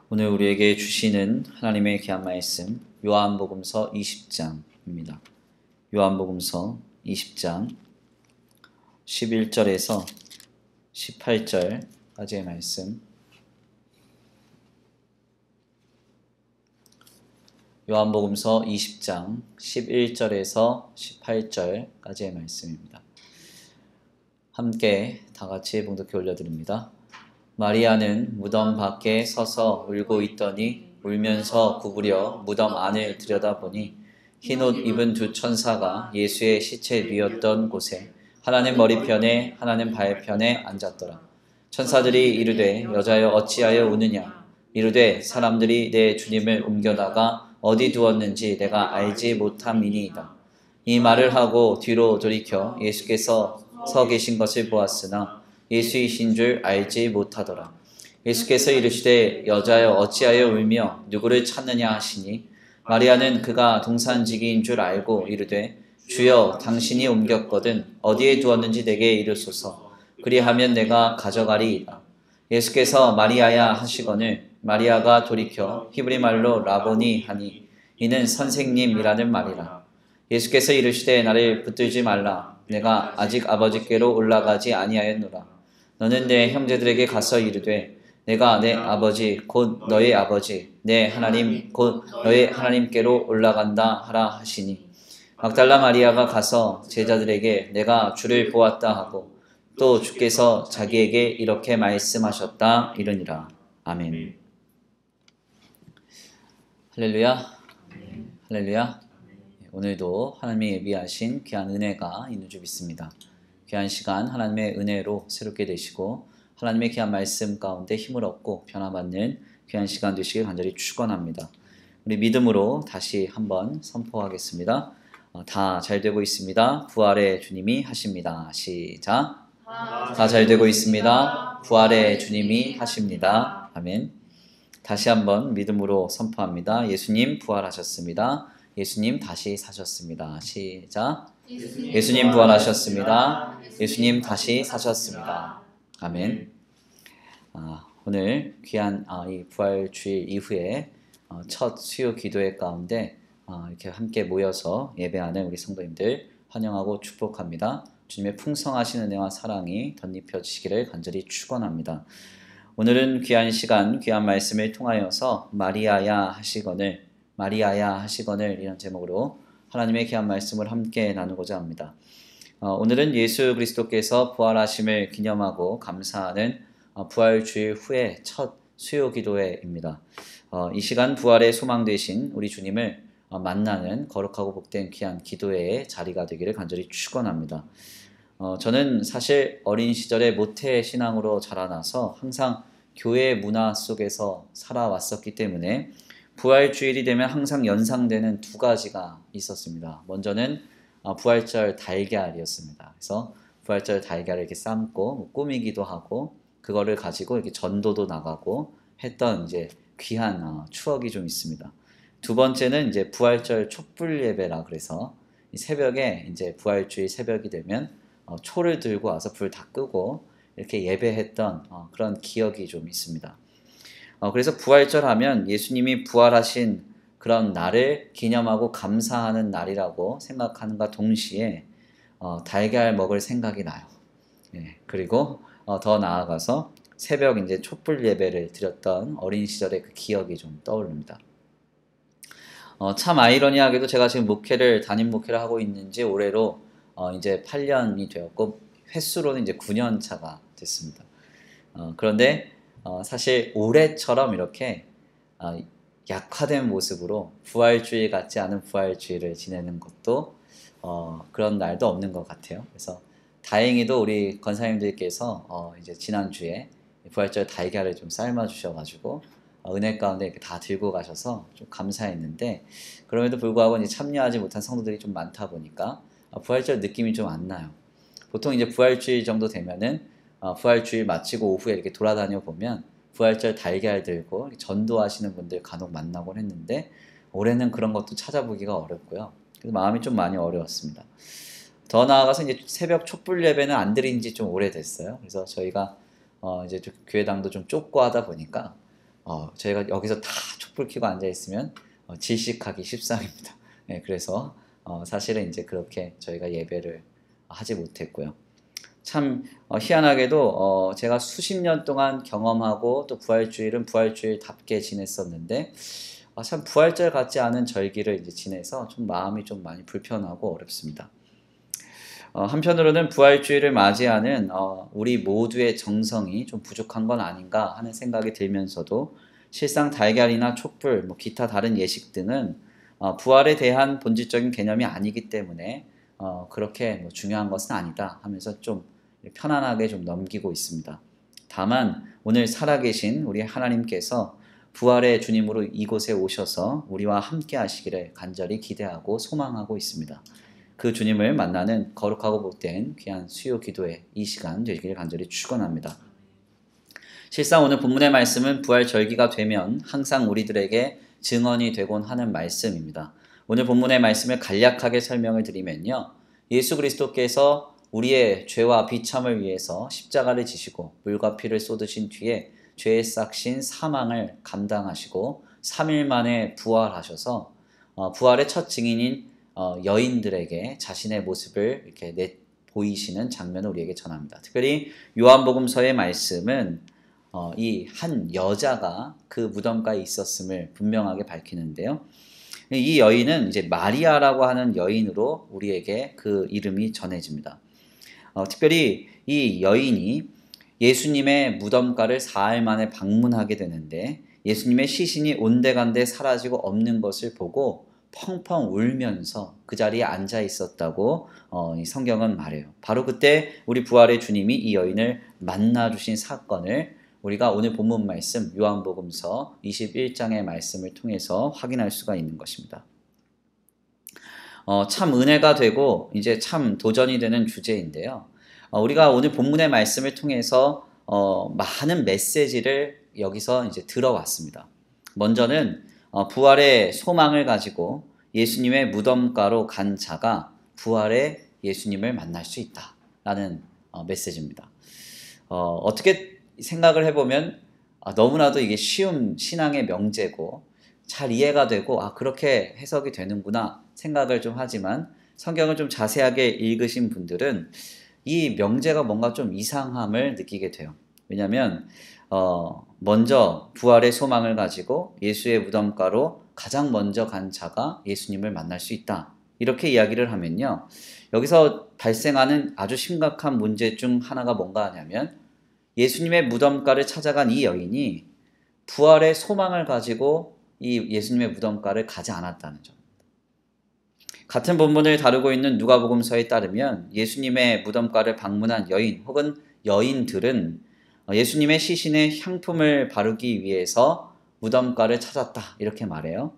오늘 우리에게 주시는 하나님의 귀한 말씀 요한복음서 20장입니다. 요한복음서 20장 11절에서 18절까지의 말씀. 요한복음서 20장 11절에서 18절까지의 말씀입니다. 함께 다 같이 봉독해 올려드립니다. 마리아는 무덤 밖에 서서 울고 있더니 울면서 구부려 무덤 안을 들여다보니 흰옷 입은 두 천사가 예수의 시체 뉘었던 곳에 하나는 머리편에 하나는 발편에 앉았더라. 천사들이 이르되 여자여 어찌하여 우느냐? 이르되 사람들이 내 주님을 옮겨다가 어디 두었는지 내가 알지 못함이니이다. 이 말을 하고 뒤로 돌이켜 예수께서 서 계신 것을 보았으나 예수이신 줄 알지 못하더라. 예수께서 이르시되 여자여 어찌하여 울며 누구를 찾느냐 하시니 마리아는 그가 동산지기인 줄 알고 이르되 주여 당신이 옮겼거든 어디에 두었는지 내게 이르소서. 그리하면 내가 가져가리이다. 예수께서 마리아야 하시거늘 마리아가 돌이켜 히브리 말로 라보니 하니 이는 선생님이라는 말이라. 예수께서 이르시되 나를 붙들지 말라. 내가 아직 아버지께로 올라가지 아니하였노라. 너는 내 형제들에게 가서 이르되 내가 내 아버지 곧 너의 아버지 내 하나님 곧 너의 하나님께로 올라간다 하라 하시니 막달라 마리아가 가서 제자들에게 내가 주를 보았다 하고 또 주께서 자기에게 이렇게 말씀하셨다 이르니라. 아멘. 할렐루야. 할렐루야. 오늘도 하나님의 예비하신 귀한 은혜가 있는 줄 믿습니다. 귀한 시간 하나님의 은혜로 새롭게 되시고 하나님의 귀한 말씀 가운데 힘을 얻고 변화받는 귀한 시간 되시길 간절히 축원합니다. 우리 믿음으로 다시 한번 선포하겠습니다. 다 잘 되고 있습니다. 부활의 주님이 하십니다. 시작. 다 잘 되고 있습니다. 부활의 주님이 하십니다. 아멘. 다시 한번 믿음으로 선포합니다. 예수님 부활하셨습니다. 예수님 다시 사셨습니다. 시작. 예수님 부활하셨습니다. 예수님 다시 사셨습니다. 아멘. 오늘 귀한 이 부활주일 이후에 첫 수요 기도회 가운데 이렇게 함께 모여서 예배하는 우리 성도님들 환영하고 축복합니다. 주님의 풍성하신 은혜와 사랑이 덧입혀 주시기를 간절히 축원합니다. 오늘은 귀한 시간, 귀한 말씀을 통하여서 마리아야 하시거늘 이런 제목으로 하나님의 귀한 말씀을 함께 나누고자 합니다. 오늘은 예수 그리스도께서 부활하심을 기념하고 감사하는 부활주일 후의 첫 수요 기도회입니다. 이 시간 부활의 소망 되신 우리 주님을 만나는 거룩하고 복된 귀한 기도회의 자리가 되기를 간절히 축원합니다. 저는 사실 어린 시절에 모태 신앙으로 자라나서 항상 교회 문화 속에서 살아왔었기 때문에 부활주일이 되면 항상 연상되는 두 가지가 있었습니다. 먼저는 부활절 달걀이었습니다. 그래서 부활절 달걀을 이렇게 삶고 꾸미기도 하고 그거를 가지고 이렇게 전도도 나가고 했던 이제 귀한 추억이 좀 있습니다. 두 번째는 이제 부활절 촛불 예배라 그래서 새벽에 이제 부활주일 새벽이 되면 초를 들고 와서 불 다 끄고 이렇게 예배했던 그런 기억이 좀 있습니다. 그래서 부활절 하면 예수님이 부활하신 그런 날을 기념하고 감사하는 날이라고 생각하는가 동시에 달걀 먹을 생각이 나요. 그리고 더 나아가서 새벽 이제 촛불 예배를 드렸던 어린 시절의 그 기억이 좀 떠오릅니다. 참 아이러니하게도 제가 지금 담임 목회를 하고 있는지 올해로 이제 8년이 되었고 횟수로는 이제 9년 차가 됐습니다. 그런데 사실 올해처럼 이렇게 약화된 모습으로 부활주일 같지 않은 부활주일을 지내는 것도 그런 날도 없는 것 같아요. 그래서 다행히도 우리 권사님들께서 이제 지난주에 부활절 달걀을 좀 삶아 주셔가지고 은혜 가운데 이렇게 다 들고 가셔서 좀 감사했는데 그럼에도 불구하고 이제 참여하지 못한 성도들이 좀 많다 보니까 부활절 느낌이 좀 안 나요. 보통 이제 부활주일 정도 되면은 부활주일 마치고 오후에 이렇게 돌아다녀 보면 부활절 달걀 들고 전도하시는 분들 간혹 만나곤 했는데 올해는 그런 것도 찾아보기가 어렵고요. 그래서 마음이 좀 많이 어려웠습니다. 더 나아가서 이제 새벽 촛불 예배는 안 드린 지 좀 오래됐어요. 그래서 저희가 이제 교회당도 좀 좁고 하다 보니까 저희가 여기서 다 촛불 켜고 앉아 있으면 질식하기 십상입니다. 네, 그래서 사실은 이제 그렇게 저희가 예배를 하지 못했고요. 참 희한하게도 제가 수십 년 동안 경험하고 또 부활주일은 부활주일답게 지냈었는데 참 부활절 같지 않은 절기를 이제 지내서 좀 마음이 좀 많이 불편하고 어렵습니다. 한편으로는 부활주일을 맞이하는 우리 모두의 정성이 좀 부족한 건 아닌가 하는 생각이 들면서도 실상 달걀이나 촛불, 뭐 기타 다른 예식 등은 부활에 대한 본질적인 개념이 아니기 때문에 그렇게 뭐 중요한 것은 아니다 하면서 좀 편안하게 좀 넘기고 있습니다. 다만 오늘 살아계신 우리 하나님께서 부활의 주님으로 이곳에 오셔서 우리와 함께 하시기를 간절히 기대하고 소망하고 있습니다. 그 주님을 만나는 거룩하고 복된 귀한 수요 기도의 이 시간 되기를 간절히 축원합니다. 실상 오늘 본문의 말씀은 부활 절기가 되면 항상 우리들에게 증언이 되곤 하는 말씀입니다. 오늘 본문의 말씀을 간략하게 설명을 드리면요. 예수 그리스도께서 우리의 죄와 비참을 위해서 십자가를 지시고 물과 피를 쏟으신 뒤에 죄의 싹신 사망을 감당하시고 3일 만에 부활하셔서 부활의 첫 증인인 여인들에게 자신의 모습을 이렇게 보이시는 장면을 우리에게 전합니다. 특별히 요한복음서의 말씀은 이 한 여자가 그 무덤가에 있었음을 분명하게 밝히는데요. 이 여인은 이제 마리아라고 하는 여인으로 우리에게 그 이름이 전해집니다. 특별히 이 여인이 예수님의 무덤가를 사흘 만에 방문하게 되는데 예수님의 시신이 온데간데 사라지고 없는 것을 보고 펑펑 울면서 그 자리에 앉아 있었다고 이 성경은 말해요. 바로 그때 우리 부활의 주님이 이 여인을 만나 주신 사건을 우리가 오늘 본문 말씀 요한복음서 21장의 말씀을 통해서 확인할 수가 있는 것입니다. 참 은혜가 되고 이제 참 도전이 되는 주제인데요. 우리가 오늘 본문의 말씀을 통해서 많은 메시지를 여기서 이제 들어왔습니다. 먼저는 부활의 소망을 가지고 예수님의 무덤가로 간 자가 부활의 예수님을 만날 수 있다라는 메시지입니다. 어떻게 생각을 해보면 너무나도 이게 쉬운 신앙의 명제고 잘 이해가 되고 그렇게 해석이 되는구나 생각을 좀 하지만 성경을 좀 자세하게 읽으신 분들은 이 명제가 뭔가 좀 이상함을 느끼게 돼요. 왜냐하면 먼저 부활의 소망을 가지고 예수의 무덤가로 가장 먼저 간 자가 예수님을 만날 수 있다. 이렇게 이야기를 하면요. 여기서 발생하는 아주 심각한 문제 중 하나가 뭔가 하냐면 예수님의 무덤가를 찾아간 이 여인이 부활의 소망을 가지고 이 예수님의 무덤가를 가지 않았다는 점. 같은 본문을 다루고 있는 누가복음서에 따르면 예수님의 무덤가를 방문한 여인 혹은 여인들은 예수님의 시신에 향품을 바르기 위해서 무덤가를 찾았다 이렇게 말해요.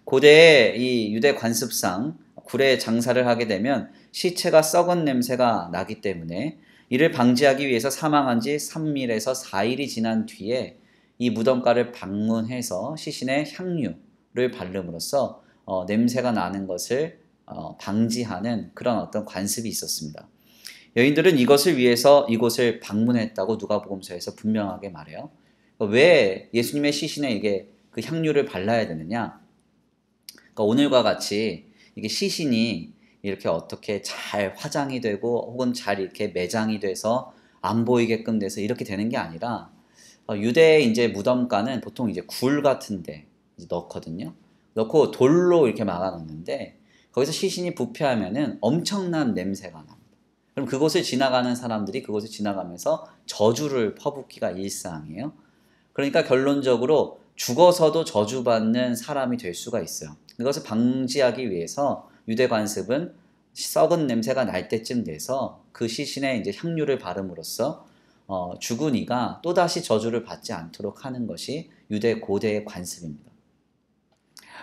고대의 이 유대 관습상 굴에 장사를 하게 되면 시체가 썩은 냄새가 나기 때문에 이를 방지하기 위해서 사망한 지 3일에서 4일이 지난 뒤에 이 무덤가를 방문해서 시신에 향유를 바름으로써 냄새가 나는 것을 방지하는 그런 어떤 관습이 있었습니다. 여인들은 이것을 위해서 이곳을 방문했다고 누가복음서에서 분명하게 말해요. 왜 예수님의 시신에 이게 그 향유를 발라야 되느냐? 그러니까 오늘과 같이 이게 시신이 이렇게 어떻게 잘 화장이 되고 혹은 잘 이렇게 매장이 돼서 안 보이게끔 돼서 이렇게 되는 게 아니라 유대의 이제 무덤가는 보통 이제 굴 같은데 넣거든요. 넣고 돌로 이렇게 막아놓는데 거기서 시신이 부패하면은 엄청난 냄새가 납니다. 그럼 그곳을 지나가는 사람들이 그곳을 지나가면서 저주를 퍼붓기가 일상이에요. 그러니까 결론적으로 죽어서도 저주받는 사람이 될 수가 있어요. 이것을 방지하기 위해서 유대 관습은 썩은 냄새가 날 때쯤 돼서 그 시신에 이제 향유를 바름으로써 죽은 이가 또다시 저주를 받지 않도록 하는 것이 유대 고대의 관습입니다.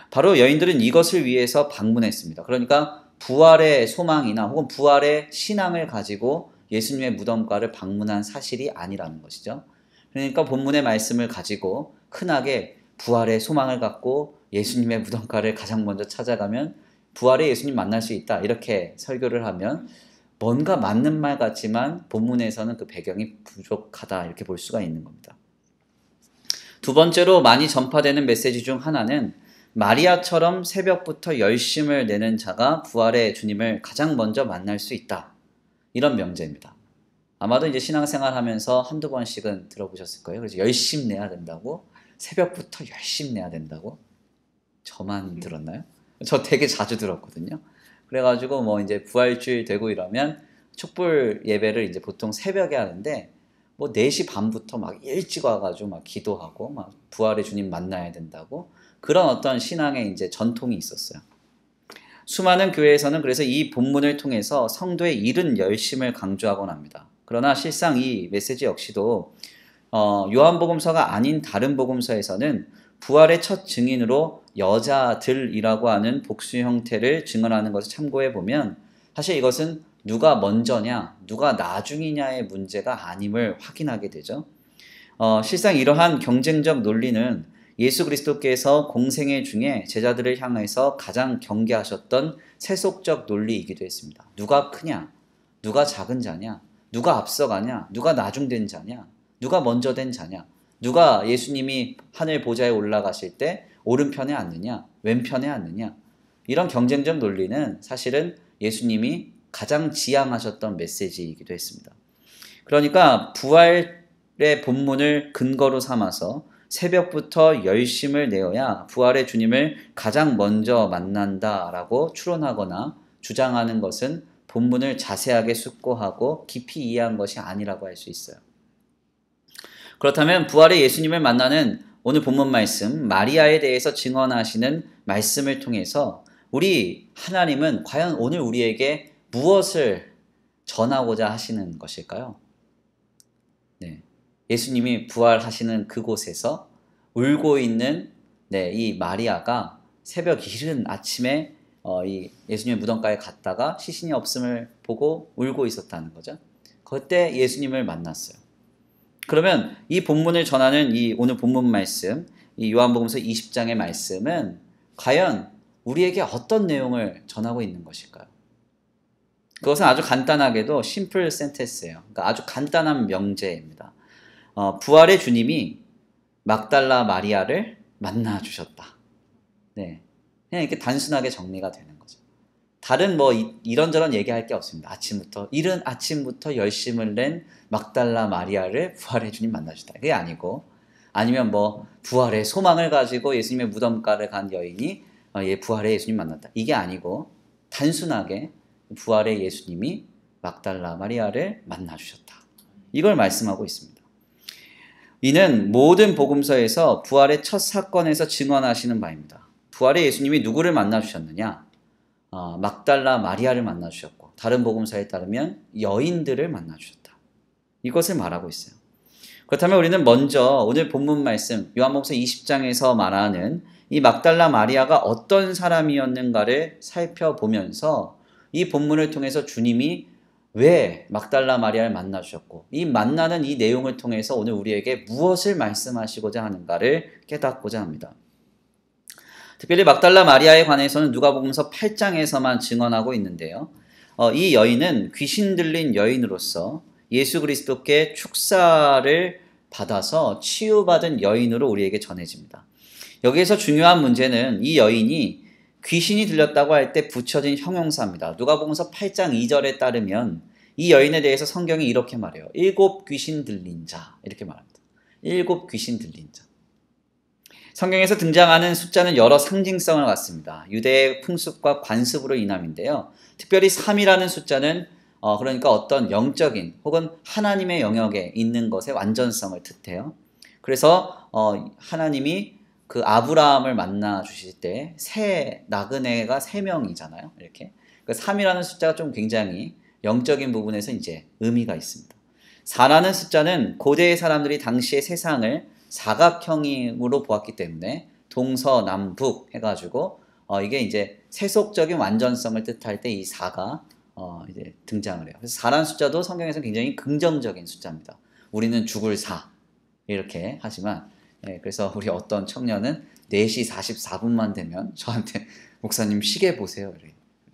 바로 여인들은 이것을 위해서 방문했습니다. 그러니까 부활의 소망이나 혹은 부활의 신앙을 가지고 예수님의 무덤가를 방문한 사실이 아니라는 것이죠. 그러니까 본문의 말씀을 가지고 흔하게 부활의 소망을 갖고 예수님의 무덤가를 가장 먼저 찾아가면 부활의 예수님 만날 수 있다 이렇게 설교를 하면 뭔가 맞는 말 같지만 본문에서는 그 배경이 부족하다 이렇게 볼 수가 있는 겁니다. 두 번째로 많이 전파되는 메시지 중 하나는 마리아처럼 새벽부터 열심을 내는 자가 부활의 주님을 가장 먼저 만날 수 있다. 이런 명제입니다. 아마도 이제 신앙생활 하면서 한두 번씩은 들어보셨을 거예요. 그래서 열심 내야 된다고? 새벽부터 열심 내야 된다고? 저만 들었나요? 저 되게 자주 들었거든요. 그래가지고 뭐 이제 부활주일 되고 이러면 촛불 예배를 이제 보통 새벽에 하는데 뭐 4시 반부터 막 일찍 와가지고 막 기도하고 막 부활의 주님 만나야 된다고 그런 어떤 신앙의 이제 전통이 있었어요. 수많은 교회에서는 그래서 이 본문을 통해서 성도의 이른 열심을 강조하곤 합니다. 그러나 실상 이 메시지 역시도 요한복음서가 아닌 다른 복음서에서는 부활의 첫 증인으로 여자들이라고 하는 복수 형태를 증언하는 것을 참고해 보면 사실 이것은 누가 먼저냐, 누가 나중이냐의 문제가 아님을 확인하게 되죠. 실상 이러한 경쟁적 논리는 예수 그리스도께서 공생애 중에 제자들을 향해서 가장 경계하셨던 세속적 논리이기도 했습니다. 누가 크냐, 누가 작은 자냐, 누가 앞서가냐, 누가 나중된 자냐, 누가 먼저 된 자냐, 누가 예수님이 하늘 보좌에 올라가실 때 오른편에 앉느냐, 왼편에 앉느냐, 이런 경쟁적 논리는 사실은 예수님이 가장 지향하셨던 메시지이기도 했습니다. 그러니까 부활의 본문을 근거로 삼아서 새벽부터 열심을 내어야 부활의 주님을 가장 먼저 만난다라고 추론하거나 주장하는 것은 본문을 자세하게 숙고하고 깊이 이해한 것이 아니라고 할 수 있어요. 그렇다면 부활의 예수님을 만나는 오늘 본문 말씀 마리아에 대해서 증언하시는 말씀을 통해서 우리 하나님은 과연 오늘 우리에게 무엇을 전하고자 하시는 것일까요? 네, 예수님이 부활하시는 그곳에서 울고 있는 이 마리아가 새벽 이른 아침에 이 예수님의 무덤가에 갔다가 시신이 없음을 보고 울고 있었다는 거죠. 그때 예수님을 만났어요. 그러면 이 본문을 전하는 이 오늘 본문 말씀, 이 요한복음서 20장의 말씀은 과연 우리에게 어떤 내용을 전하고 있는 것일까요? 그것은 아주 간단하게도 심플 센텐스예요. 그러니까 아주 간단한 명제입니다. 부활의 주님이 막달라 마리아를 만나 주셨다. 네, 그냥 이렇게 단순하게 정리가 되는 거죠. 다른 뭐 이런저런 얘기할 게 없습니다. 이른 아침부터 열심을 낸 막달라 마리아를 부활의 주님 만나 주셨다. 그게 아니고, 아니면 뭐 부활의 소망을 가지고 예수님의 무덤가를 간 여인이 부활의 예수님 만났다. 이게 아니고 단순하게 부활의 예수님이 막달라 마리아를 만나 주셨다. 이걸 말씀하고 있습니다. 이는 모든 복음서에서 부활의 첫 사건에서 증언하시는 바입니다. 부활의 예수님이 누구를 만나 주셨느냐? 막달라 마리아를 만나 주셨고, 다른 복음서에 따르면 여인들을 만나 주셨다. 이것을 말하고 있어요. 그렇다면 우리는 먼저 오늘 본문 말씀 요한복음서 20장에서 말하는 이 막달라 마리아가 어떤 사람이었는가를 살펴보면서 이 본문을 통해서 주님이 왜 막달라 마리아를 만나 주셨고 이 만나는 이 내용을 통해서 오늘 우리에게 무엇을 말씀하시고자 하는가를 깨닫고자 합니다. 특별히 막달라 마리아에 관해서는 누가복음서 8장에서만 증언하고 있는데요. 이 여인은 귀신 들린 여인으로서 예수 그리스도께 축사를 받아서 치유받은 여인으로 우리에게 전해집니다. 여기에서 중요한 문제는 이 여인이 귀신이 들렸다고 할 때 붙여진 형용사입니다. 누가복음서 8장 2절에 따르면 이 여인에 대해서 성경이 이렇게 말해요. 7 귀신 들린 자 이렇게 말합니다. 7 귀신 들린 자. 성경에서 등장하는 숫자는 여러 상징성을 갖습니다. 유대의 풍습과 관습으로 인함인데요. 특별히 3이라는 숫자는 그러니까 어떤 영적인 혹은 하나님의 영역에 있는 것의 완전성을 뜻해요. 그래서 하나님이 그 아브라함을 만나 주실 때 새 나그네가 3명이잖아요. 이렇게. 그 3이라는 숫자가 좀 굉장히 영적인 부분에서 이제 의미가 있습니다. 4라는 숫자는 고대의 사람들이 당시의 세상을 사각형으로 보았기 때문에 동서남북 해가지고 이게 이제 세속적인 완전성을 뜻할 때 이 4가 이제 등장을 해요. 그래서 4라는 숫자도 성경에서 굉장히 긍정적인 숫자입니다. 우리는 죽을 4 이렇게 하지만 그래서 우리 어떤 청년은 4시 44분만 되면 저한테 목사님 시계 보세요.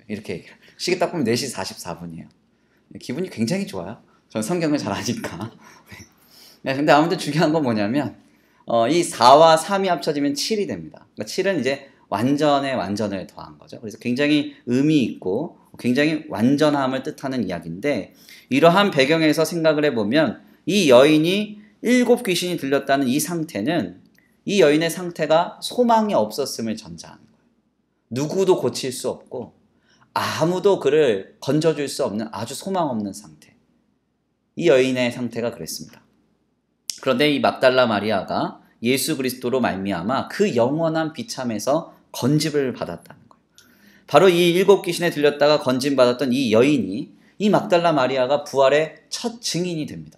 이렇게 얘기해요. 시계 딱 보면 4시 44분이에요. 기분이 굉장히 좋아요. 저는 성경을 잘 아니까. 근데 아무튼 중요한 건 뭐냐면 이 4와 3이 합쳐지면 7이 됩니다. 그러니까 7은 이제 완전의 완전을 더한 거죠. 그래서 굉장히 의미 있고 굉장히 완전함을 뜻하는 이야기인데, 이러한 배경에서 생각을 해보면 이 여인이 7 귀신이 들렸다는 이 상태는 이 여인의 상태가 소망이 없었음을 전제하는 거예요. 누구도 고칠 수 없고 아무도 그를 건져줄 수 없는 아주 소망 없는 상태. 이 여인의 상태가 그랬습니다. 그런데 이 막달라 마리아가 예수 그리스도로 말미암아 그 영원한 비참에서 건집을 받았다는 거예요. 바로 이 7 귀신에 들렸다가 건짐받았던 이 여인이, 이 막달라 마리아가 부활의 첫 증인이 됩니다.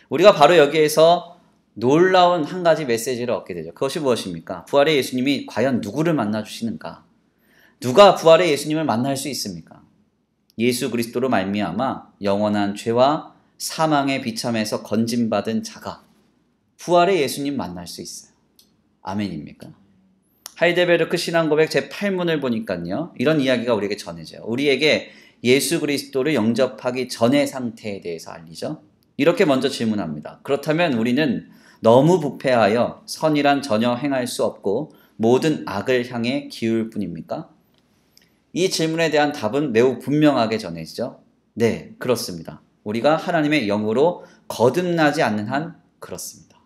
우리가 바로 여기에서 놀라운 한 가지 메시지를 얻게 되죠. 그것이 무엇입니까? 부활의 예수님이 과연 누구를 만나주시는가? 누가 부활의 예수님을 만날 수 있습니까? 예수 그리스도로 말미암아 영원한 죄와 사망의 비참에서 건짐받은 자가 부활의 예수님 만날 수 있어요. 아멘입니까? 하이델베르크 신앙고백 제8문을 보니까요, 이런 이야기가 우리에게 전해져요. 우리에게 예수 그리스도를 영접하기 전의 상태에 대해서 알리죠. 이렇게 먼저 질문합니다. 그렇다면 우리는 너무 부패하여 선이란 전혀 행할 수 없고 모든 악을 향해 기울 뿐입니까? 이 질문에 대한 답은 매우 분명하게 전해지죠. 네, 그렇습니다. 우리가 하나님의 영으로 거듭나지 않는 한 그렇습니다.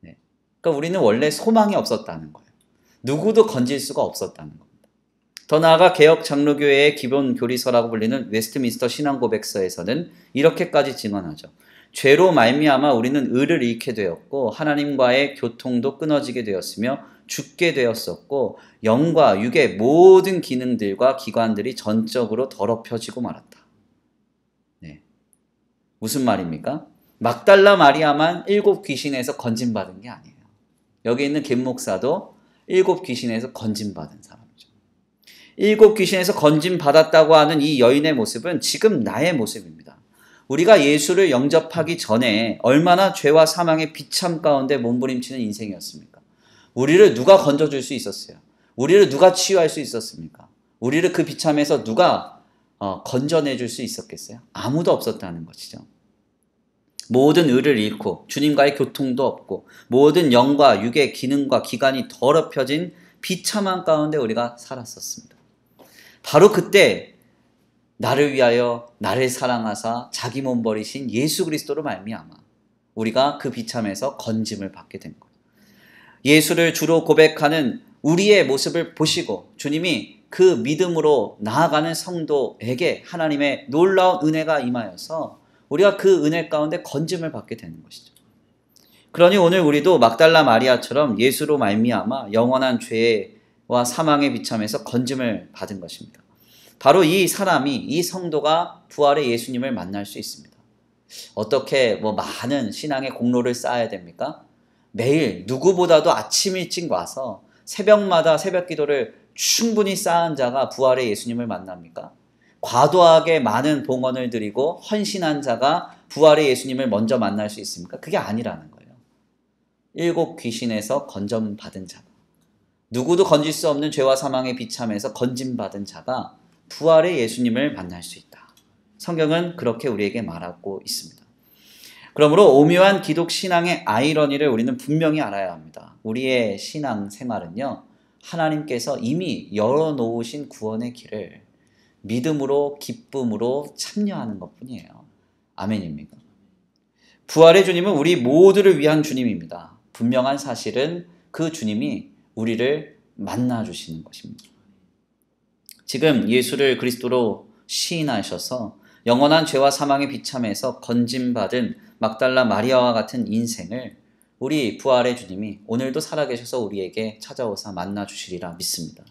네. 그러니까 우리는 원래 소망이 없었다는 거예요. 누구도 건질 수가 없었다는 겁니다. 더 나아가 개혁 장로교회의 기본 교리서라고 불리는 웨스트민스터 신앙고백서에서는 이렇게까지 증언하죠. 죄로 말미암아 우리는 의를 잃게 되었고 하나님과의 교통도 끊어지게 되었으며 죽게 되었었고 영과 육의 모든 기능들과 기관들이 전적으로 더럽혀지고 말았다. 네. 무슨 말입니까? 막달라 마리아만 7 귀신에서 건짐받은 게 아니에요. 여기 있는 김 목사도 7 귀신에서 건짐받은 사람이죠. 7 귀신에서 건짐받았다고 하는 이 여인의 모습은 지금 나의 모습입니다. 우리가 예수를 영접하기 전에 얼마나 죄와 사망의 비참 가운데 몸부림치는 인생이었습니까? 우리를 누가 건져줄 수 있었어요? 우리를 누가 치유할 수 있었습니까? 우리를 그 비참에서 누가 건져내줄 수 있었겠어요? 아무도 없었다는 것이죠. 모든 의를 잃고 주님과의 교통도 없고 모든 영과 육의 기능과 기관이 더럽혀진 비참한 가운데 우리가 살았었습니다. 바로 그때 나를 위하여 나를 사랑하사 자기 몸 버리신 예수 그리스도로 말미암아 우리가 그 비참에서 건짐을 받게 된 거예요. 예수를 주로 고백하는 우리의 모습을 보시고 주님이 그 믿음으로 나아가는 성도에게 하나님의 놀라운 은혜가 임하여서 우리가 그 은혜 가운데 건짐을 받게 되는 것이죠. 그러니 오늘 우리도 막달라 마리아처럼 예수로 말미암아 영원한 죄와 사망의 비참에서 건짐을 받은 것입니다. 바로 이 사람이, 이 성도가 부활의 예수님을 만날 수 있습니다. 어떻게 많은 신앙의 공로를 쌓아야 됩니까? 매일 누구보다도 아침 일찍 와서 새벽마다 새벽 기도를 충분히 쌓은 자가 부활의 예수님을 만납니까? 과도하게 많은 봉헌을 드리고 헌신한 자가 부활의 예수님을 먼저 만날 수 있습니까? 그게 아니라는 거예요. 7 귀신에서 건짐받은 자가, 누구도 건질 수 없는 죄와 사망의 비참에서 건짐받은 자가 부활의 예수님을 만날 수 있다. 성경은 그렇게 우리에게 말하고 있습니다. 그러므로 오묘한 기독 신앙의 아이러니를 우리는 분명히 알아야 합니다. 우리의 신앙 생활은요, 하나님께서 이미 열어놓으신 구원의 길을 믿음으로 기쁨으로 참여하는 것뿐이에요. 아멘입니까? 부활의 주님은 우리 모두를 위한 주님입니다. 분명한 사실은 그 주님이 우리를 만나주시는 것입니다. 지금 예수를 그리스도로 시인하셔서 영원한 죄와 사망의 비참에서 건짐받은 막달라 마리아와 같은 인생을 우리 부활의 주님이 오늘도 살아계셔서 우리에게 찾아오사 만나주시리라 믿습니다.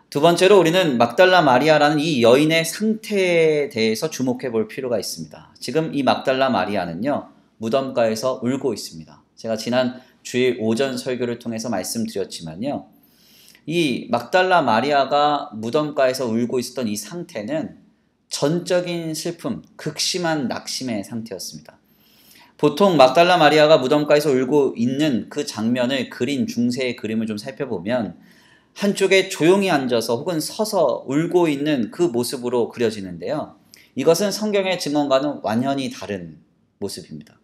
두 번째로 우리는 막달라 마리아라는 이 여인의 상태에 대해서 주목해 볼 필요가 있습니다. 지금 이 막달라 마리아는요, 무덤가에서 울고 있습니다. 제가 지난 주일 오전 설교를 통해서 말씀드렸지만요, 이 막달라 마리아가 무덤가에서 울고 있었던 이 상태는 전적인 슬픔, 극심한 낙심의 상태였습니다. 보통 막달라 마리아가 무덤가에서 울고 있는 그 장면을 그린 중세의 그림을 좀 살펴보면 한쪽에 조용히 앉아서 혹은 서서 울고 있는 그 모습으로 그려지는데요. 이것은 성경의 증언과는 완전히 다른 모습입니다.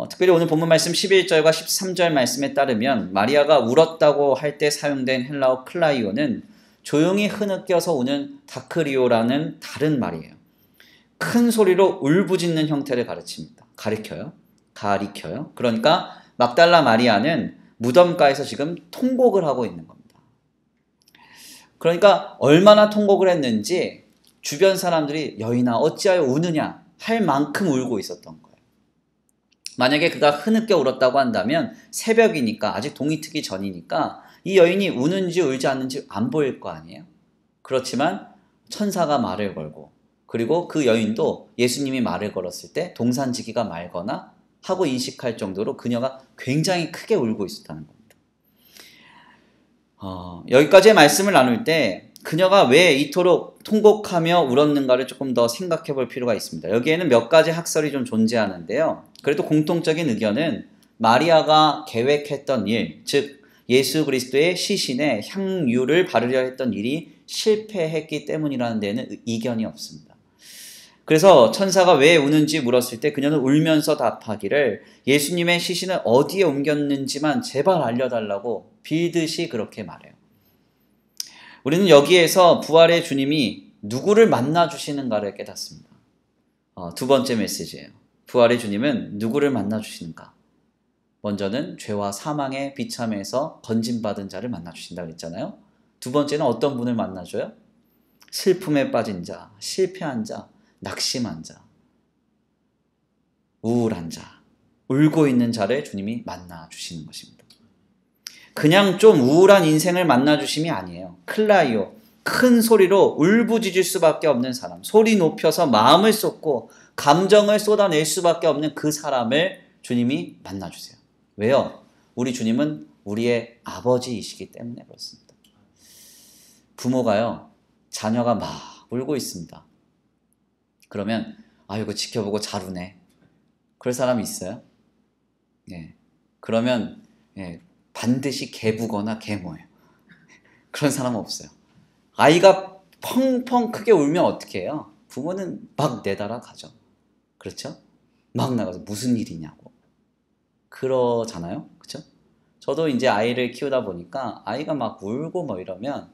특별히 오늘 본문 말씀 11절과 13절 말씀에 따르면 마리아가 울었다고 할 때 사용된 헬라어 클라이오는 조용히 흐느껴서 우는 다크리오라는 다른 말이에요. 큰 소리로 울부짖는 형태를 가리켜요. 그러니까 막달라 마리아는 무덤가에서 지금 통곡을 하고 있는 겁니다. 그러니까 얼마나 통곡을 했는지 주변 사람들이 여인아 어찌하여 우느냐 할 만큼 울고 있었던 거예요. 만약에 그가 흐느껴 울었다고 한다면 새벽이니까 아직 동이 트기 전이니까 이 여인이 우는지 울지 않는지 안 보일 거 아니에요. 그렇지만 천사가 말을 걸고 그리고 그 여인도 예수님이 말을 걸었을 때 동산지기가 말거나 하고 인식할 정도로 그녀가 굉장히 크게 울고 있었다는 겁니다. 여기까지의 말씀을 나눌 때 그녀가 왜 이토록 통곡하며 울었는가를 조금 더 생각해 볼 필요가 있습니다. 여기에는 몇 가지 학설이 좀 존재하는데요. 그래도 공통적인 의견은 마리아가 계획했던 일, 즉 예수 그리스도의 시신에 향유를 바르려 했던 일이 실패했기 때문이라는 데는 이견이 없습니다. 그래서 천사가 왜 우는지 물었을 때 그녀는 울면서 답하기를 예수님의 시신을 어디에 옮겼는지만 제발 알려달라고 빌듯이 그렇게 말해요. 우리는 여기에서 부활의 주님이 누구를 만나주시는가를 깨닫습니다. 두 번째 메시지예요. 부활의 주님은 누구를 만나주시는가? 먼저는 죄와 사망의 비참에서 건짐받은 자를 만나주신다 그랬잖아요. 두 번째는 어떤 분을 만나줘요? 슬픔에 빠진 자, 실패한 자, 낙심한 자, 우울한 자, 울고 있는 자를 주님이 만나주시는 것입니다. 그냥 좀 우울한 인생을 만나주심이 아니에요. 클라이오, 큰 소리로 울부짖을 수밖에 없는 사람, 소리 높여서 마음을 쏟고 감정을 쏟아낼 수밖에 없는 그 사람을 주님이 만나주세요. 왜요? 우리 주님은 우리의 아버지이시기 때문에 그렇습니다. 부모가요, 자녀가 막 울고 있습니다. 그러면 이거 지켜보고 잘 우네. 그럴 사람이 있어요? 예. 그러면 반드시 개부거나 개모예요. 그런 사람은 없어요. 아이가 펑펑 크게 울면 어떻게 해요? 부모는 막 내달아 가죠. 그렇죠? 막 나가서 무슨 일이냐고. 그러잖아요. 그렇죠? 저도 이제 아이를 키우다 보니까 아이가 막 울고 뭐 이러면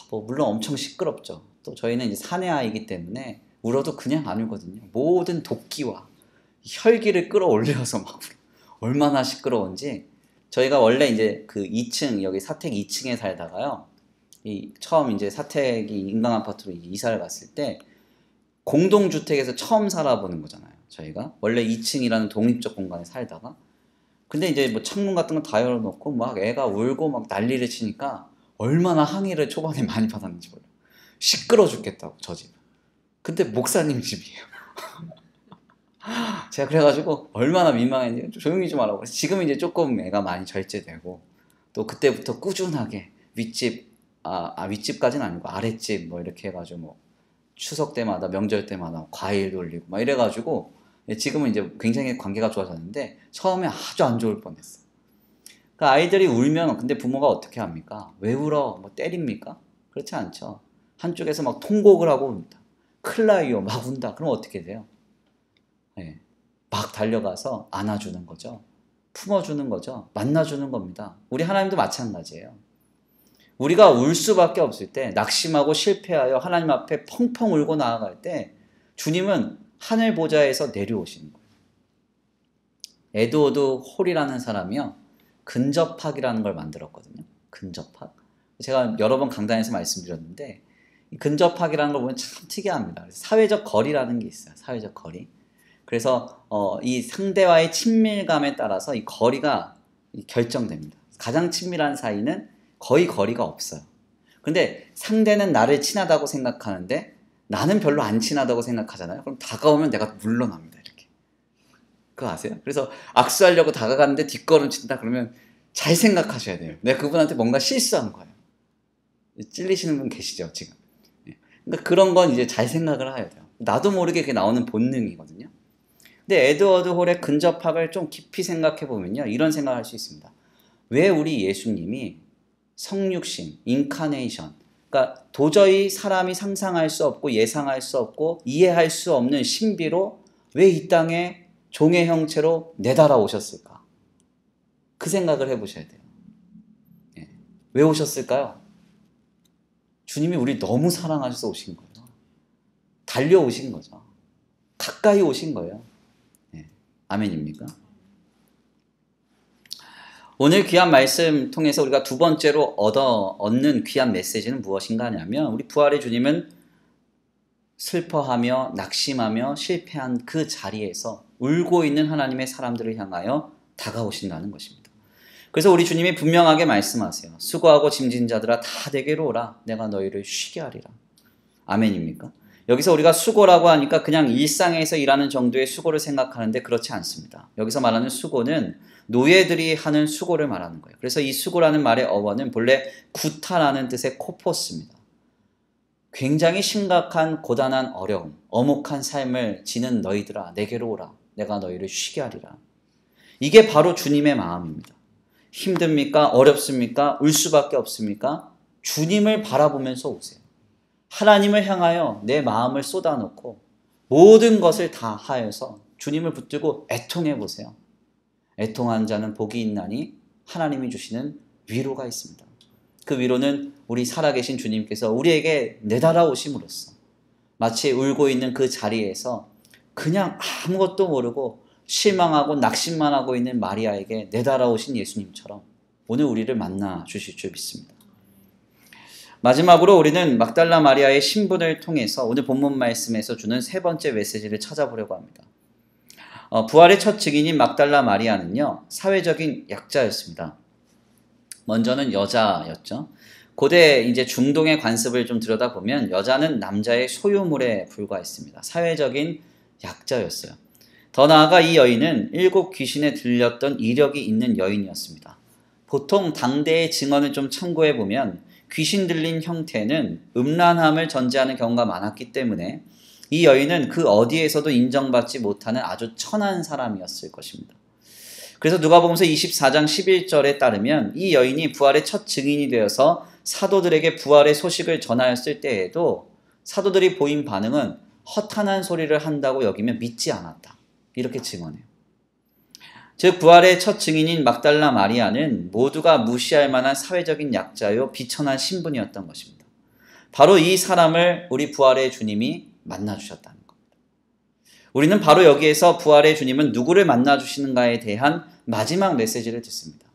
물론 엄청 시끄럽죠. 또 저희는 이제 사내 아이기 때문에 울어도 그냥 안 울거든요. 모든 도끼와 혈기를 끌어올려서 막 얼마나 시끄러운지. 저희가 원래 이제 그 2층 여기 사택 2층에 살다가요. 처음 이제 사택이 인강 아파트로 이사를 갔을 때 공동주택에서 처음 살아보는 거잖아요. 저희가 원래 2층이라는 독립적 공간에 살다가 근데 이제 뭐 창문 같은 거 다 열어놓고 막 애가 울고 막 난리를 치니까 얼마나 항의를 초반에 많이 받았는지 몰라요. 시끄러 죽겠다고 저 집. 근데 목사님 집이에요. 제가 그래가지고 얼마나 민망했는지 조용히 좀 하라고. 지금 이제 조금 애가 많이 절제되고 또 그때부터 꾸준하게 윗집 윗집까지는 아니고 아랫집 뭐 이렇게 해가지고 뭐 추석 때마다 명절 때마다 과일 돌리고 막 이래가지고 지금은 이제 굉장히 관계가 좋아졌는데 처음에 아주 안 좋을 뻔했어요. 그러니까 아이들이 울면 근데 부모가 어떻게 합니까? 왜 울어? 뭐 때립니까? 그렇지 않죠. 한쪽에서 막 통곡을 하고 웁니다. 클라이오 막 운다. 그럼 어떻게 돼요? 막 달려가서 안아주는 거죠. 품어주는 거죠. 만나주는 겁니다. 우리 하나님도 마찬가지예요. 우리가 울 수밖에 없을 때 낙심하고 실패하여 하나님 앞에 펑펑 울고 나아갈 때 주님은 하늘 보좌에서 내려오시는 거예요. 에드워드 홀이라는 사람이요. 근접학이라는 걸 만들었거든요. 근접학. 제가 여러 번 강단에서 말씀드렸는데 이 근접학이라는 걸 보면 참 특이합니다. 사회적 거리라는 게 있어요. 사회적 거리. 그래서 이 상대와의 친밀감에 따라서 이 거리가 결정됩니다. 가장 친밀한 사이는 거의 거리가 없어요. 근데 상대는 나를 친하다고 생각하는데 나는 별로 안 친하다고 생각하잖아요. 그럼 다가오면 내가 물러납니다. 이렇게. 그거 아세요? 그래서 악수하려고 다가가는데 뒷걸음 친다 그러면 잘 생각하셔야 돼요. 내가 그분한테 뭔가 실수한 거예요. 찔리시는 분 계시죠, 지금. 그러니까 그런 건 이제 잘 생각을 해야 돼요. 나도 모르게 그게 나오는 본능이거든요. 근데 에드워드 홀의 근접학을 좀 깊이 생각해 보면요. 이런 생각을 할 수 있습니다. 왜 우리 예수님이 성육신, 인카네이션, 그러니까 도저히 사람이 상상할 수 없고 예상할 수 없고 이해할 수 없는 신비로 왜 이 땅에 종의 형체로 내달아 오셨을까? 그 생각을 해보셔야 돼요. 예. 왜 오셨을까요? 주님이 우리 너무 사랑하셔서 오신 거예요. 달려오신 거죠. 가까이 오신 거예요. 예. 아멘입니까? 오늘 귀한 말씀 통해서 우리가 두 번째로 얻는 귀한 메시지는 무엇인가 하냐면, 우리 부활의 주님은 슬퍼하며 낙심하며 실패한 그 자리에서 울고 있는 하나님의 사람들을 향하여 다가오신다는 것입니다. 그래서 우리 주님이 분명하게 말씀하세요. 수고하고 짐진 자들아 다 내게로 오라. 내가 너희를 쉬게 하리라. 아멘입니까? 여기서 우리가 수고라고 하니까 그냥 일상에서 일하는 정도의 수고를 생각하는데 그렇지 않습니다. 여기서 말하는 수고는 노예들이 하는 수고를 말하는 거예요. 그래서 이 수고라는 말의 어원은 본래 구타라는 뜻의 코포스입니다. 굉장히 심각한 고단한 어려움, 엄혹한 삶을 지는 너희들아 내게로 오라. 내가 너희를 쉬게 하리라. 이게 바로 주님의 마음입니다. 힘듭니까? 어렵습니까? 울 수밖에 없습니까? 주님을 바라보면서 오세요. 하나님을 향하여 내 마음을 쏟아놓고 모든 것을 다 하여서 주님을 붙들고 애통해 보세요. 애통한 자는 복이 있나니 하나님이 주시는 위로가 있습니다. 그 위로는 우리 살아계신 주님께서 우리에게 내달아 오심으로써 마치 울고 있는 그 자리에서 그냥 아무것도 모르고 실망하고 낙심만 하고 있는 마리아에게 내달아 오신 예수님처럼 오늘 우리를 만나 주실 줄 믿습니다. 마지막으로 우리는 막달라 마리아의 신분을 통해서 오늘 본문 말씀에서 주는 세 번째 메시지를 찾아보려고 합니다. 부활의 첫 증인인 막달라 마리아는요, 사회적인 약자였습니다. 먼저는 여자였죠. 고대 이제 중동의 관습을 좀 들여다보면 여자는 남자의 소유물에 불과했습니다. 사회적인 약자였어요. 더 나아가 이 여인은 7 귀신에 들렸던 이력이 있는 여인이었습니다. 보통 당대의 증언을 좀 참고해 보면 귀신 들린 형태는 음란함을 전제하는 경우가 많았기 때문에 이 여인은 그 어디에서도 인정받지 못하는 아주 천한 사람이었을 것입니다. 그래서 누가복음서 24장 11절에 따르면 이 여인이 부활의 첫 증인이 되어서 사도들에게 부활의 소식을 전하였을 때에도 사도들이 보인 반응은 허탄한 소리를 한다고 여기며 믿지 않았다. 이렇게 증언해요. 즉 부활의 첫 증인인 막달라 마리아는 모두가 무시할 만한 사회적인 약자요 비천한 신분이었던 것입니다. 바로 이 사람을 우리 부활의 주님이 만나주셨다는 겁니다. 우리는 바로 여기에서 부활의 주님은 누구를 만나주시는가에 대한 마지막 메시지를 듣습니다.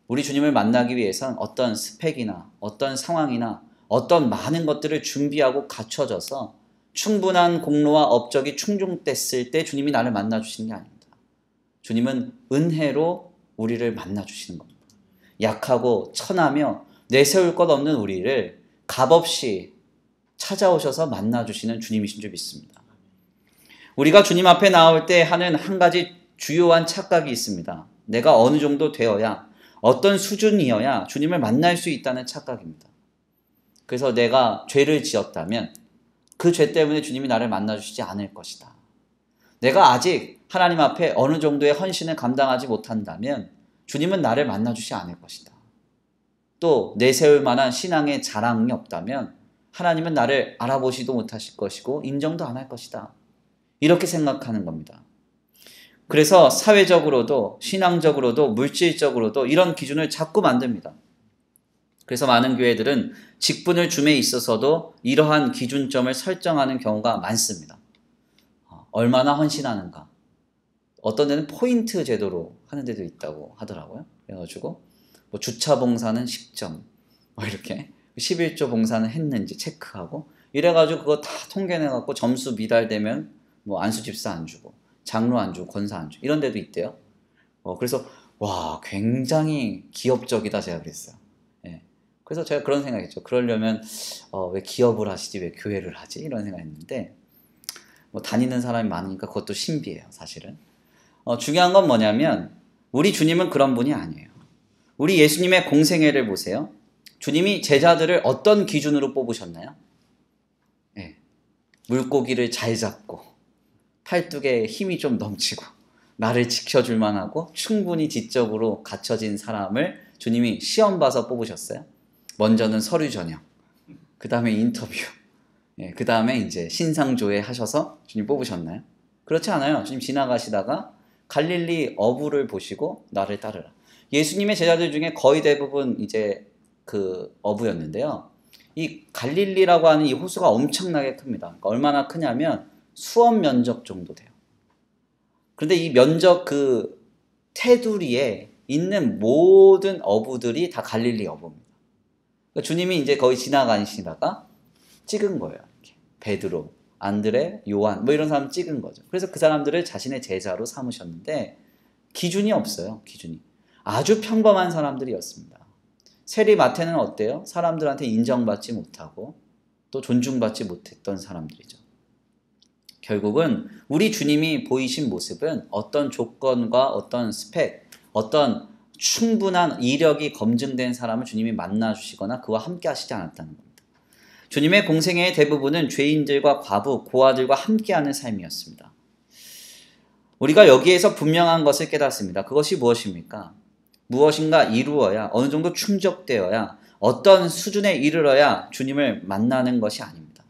우리 주님을 만나기 위해선 어떤 스펙이나 어떤 상황이나 어떤 많은 것들을 준비하고 갖춰져서 충분한 공로와 업적이 충족됐을 때 주님이 나를 만나주시는 게 아닙니다. 주님은 은혜로 우리를 만나주시는 겁니다. 약하고 천하며 내세울 것 없는 우리를 값없이 찾아오셔서 만나주시는 주님이신 줄 믿습니다. 우리가 주님 앞에 나올 때 하는 한 가지 주요한 착각이 있습니다. 내가 어느 정도 되어야, 어떤 수준이어야 주님을 만날 수 있다는 착각입니다. 그래서 내가 죄를 지었다면 그 죄 때문에 주님이 나를 만나주시지 않을 것이다. 내가 아직 하나님 앞에 어느 정도의 헌신을 감당하지 못한다면 주님은 나를 만나주시지 않을 것이다. 또 내세울 만한 신앙의 자랑이 없다면 하나님은 나를 알아보시도 못하실 것이고 인정도 안 할 것이다. 이렇게 생각하는 겁니다. 그래서 사회적으로도 신앙적으로도 물질적으로도 이런 기준을 자꾸 만듭니다. 그래서 많은 교회들은 직분을 줌에 있어서도 이러한 기준점을 설정하는 경우가 많습니다. 얼마나 헌신하는가. 어떤 데는 포인트 제도로 하는 데도 있다고 하더라고요. 그래가지고 뭐 주차 봉사는 10점, 뭐 이렇게 11조 봉사는 했는지 체크하고 이래가지고 그거 다 통계내갖고 점수 미달되면 뭐 안수 집사 안 주고 장로 안 주고 권사 안 주고 이런 데도 있대요. 그래서 와 굉장히 기업적이다 제가 그랬어요. 예. 그래서 제가 그런 생각했죠. 그러려면 왜 기업을 하시지 왜 교회를 하지 이런 생각했는데 뭐 다니는 사람이 많으니까 그것도 신비해요 사실은. 중요한 건 뭐냐면 우리 주님은 그런 분이 아니에요. 우리 예수님의 공생애를 보세요. 주님이 제자들을 어떤 기준으로 뽑으셨나요? 예. 물고기를 잘 잡고 팔뚝에 힘이 좀 넘치고 나를 지켜줄 만하고 충분히 지적으로 갖춰진 사람을 주님이 시험 봐서 뽑으셨어요. 먼저는 서류 전형, 그 다음에 인터뷰, 그 다음에 이제 신상조회 하셔서 주님 뽑으셨나요? 그렇지 않아요. 주님 지나가시다가 갈릴리 어부를 보시고 나를 따르라. 예수님의 제자들 중에 거의 대부분 이제 그 어부였는데요. 이 갈릴리라고 하는 이 호수가 엄청나게 큽니다. 그러니까 얼마나 크냐면 수원 면적 정도 돼요. 그런데 이 면적 그 테두리에 있는 모든 어부들이 다 갈릴리 어부입니다. 그러니까 주님이 이제 거의 지나가시다가 찍은 거예요. 이렇게. 베드로, 안드레, 요한 뭐 이런 사람 찍은 거죠. 그래서 그 사람들을 자신의 제자로 삼으셨는데 기준이 없어요. 기준이. 아주 평범한 사람들이었습니다. 세리 마태는 어때요? 사람들한테 인정받지 못하고 또 존중받지 못했던 사람들이죠. 결국은 우리 주님이 보이신 모습은 어떤 조건과 어떤 스펙, 어떤 충분한 이력이 검증된 사람을 주님이 만나주시거나 그와 함께 하시지 않았다는 겁니다. 주님의 공생애의 대부분은 죄인들과 과부, 고아들과 함께하는 삶이었습니다. 우리가 여기에서 분명한 것을 깨닫습니다. 그것이 무엇입니까? 무엇인가 이루어야, 어느 정도 충족되어야, 어떤 수준에 이르러야 주님을 만나는 것이 아닙니다.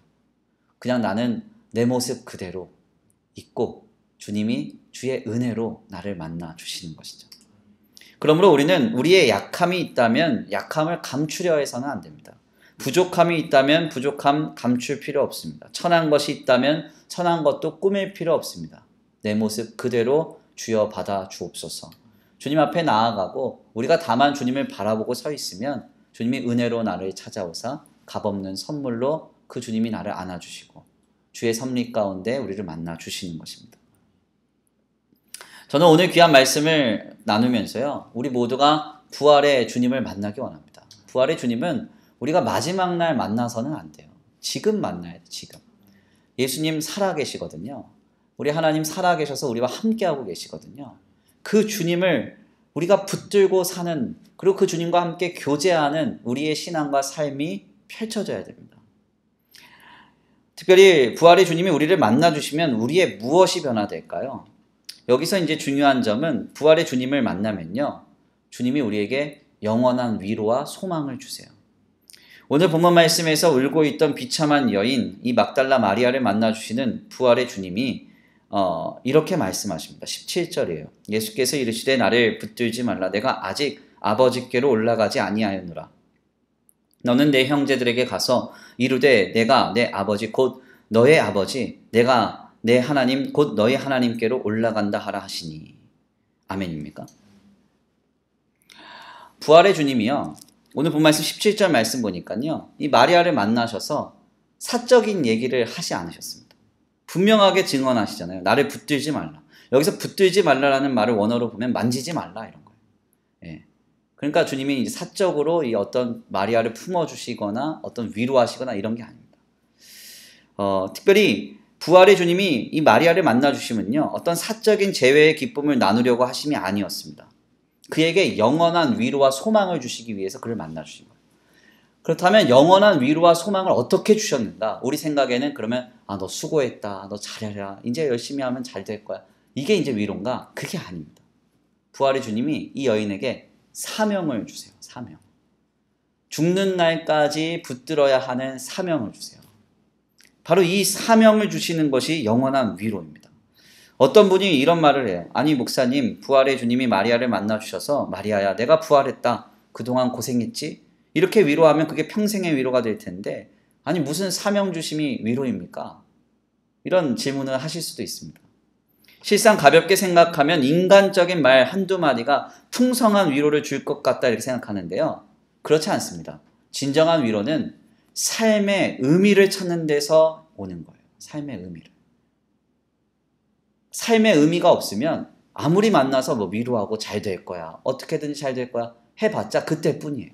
그냥 나는 내 모습 그대로 있고 주님이 주의 은혜로 나를 만나 주시는 것이죠. 그러므로 우리는 우리의 약함이 있다면 약함을 감추려 해서는 안 됩니다. 부족함이 있다면 부족함 감출 필요 없습니다. 천한 것이 있다면 천한 것도 꾸밀 필요 없습니다. 내 모습 그대로 주여 받아 주옵소서. 주님 앞에 나아가고 우리가 다만 주님을 바라보고 서 있으면 주님이 은혜로 나를 찾아오사 값없는 선물로 그 주님이 나를 안아주시고 주의 섭리 가운데 우리를 만나 주시는 것입니다. 저는 오늘 귀한 말씀을 나누면서요, 우리 모두가 부활의 주님을 만나기 원합니다. 부활의 주님은 우리가 마지막 날 만나서는 안 돼요. 지금 만나야 돼요. 지금. 예수님 살아계시거든요. 우리 하나님 살아계셔서 우리와 함께하고 계시거든요. 그 주님을 우리가 붙들고 사는, 그리고 그 주님과 함께 교제하는 우리의 신앙과 삶이 펼쳐져야 됩니다. 특별히 부활의 주님이 우리를 만나주시면 우리의 무엇이 변화될까요? 여기서 이제 중요한 점은 부활의 주님을 만나면요, 주님이 우리에게 영원한 위로와 소망을 주세요. 오늘 본문 말씀에서 울고 있던 비참한 여인, 이 막달라 마리아를 만나주시는 부활의 주님이 이렇게 말씀하십니다. 17절이에요. 예수께서 이르시되 나를 붙들지 말라. 내가 아직 아버지께로 올라가지 아니하였노라. 너는 내 형제들에게 가서 이르되 내가 내 아버지 곧 너의 아버지, 내가 내 하나님 곧 너희 하나님께로 올라간다 하라 하시니. 아멘입니까? 부활의 주님이요, 오늘 본 말씀 17절 말씀 보니까요, 이 마리아를 만나셔서 사적인 얘기를 하지 않으셨습니다. 분명하게 증언하시잖아요. 나를 붙들지 말라. 여기서 붙들지 말라라는 말을 원어로 보면 만지지 말라 이런 거예요. 예. 그러니까 주님이 사적으로 이 어떤 마리아를 품어주시거나 어떤 위로하시거나 이런 게 아닙니다. 특별히 부활의 주님이 이 마리아를 만나주시면요, 어떤 사적인 재회의 기쁨을 나누려고 하심이 아니었습니다. 그에게 영원한 위로와 소망을 주시기 위해서 그를 만나주신 거예요. 그렇다면 영원한 위로와 소망을 어떻게 주셨는가? 우리 생각에는 그러면 너 수고했다, 너 잘해라, 이제 열심히 하면 잘 될 거야, 이게 이제 위로인가? 그게 아닙니다. 부활의 주님이 이 여인에게 사명을 주세요. 사명. 죽는 날까지 붙들어야 하는 사명을 주세요. 바로 이 사명을 주시는 것이 영원한 위로입니다. 어떤 분이 이런 말을 해요. 아니 목사님, 부활의 주님이 마리아를 만나주셔서 마리아야 내가 부활했다, 그동안 고생했지? 이렇게 위로하면 그게 평생의 위로가 될 텐데, 아니 무슨 사명 주심이 위로입니까? 이런 질문을 하실 수도 있습니다. 실상 가볍게 생각하면 인간적인 말 한두 마디가 풍성한 위로를 줄 것 같다 이렇게 생각하는데요, 그렇지 않습니다. 진정한 위로는 삶의 의미를 찾는 데서 오는 거예요. 삶의 의미를. 삶의 의미가 없으면 아무리 만나서 뭐 위로하고 잘 될 거야, 어떻게든지 잘 될 거야 해봤자 그때뿐이에요.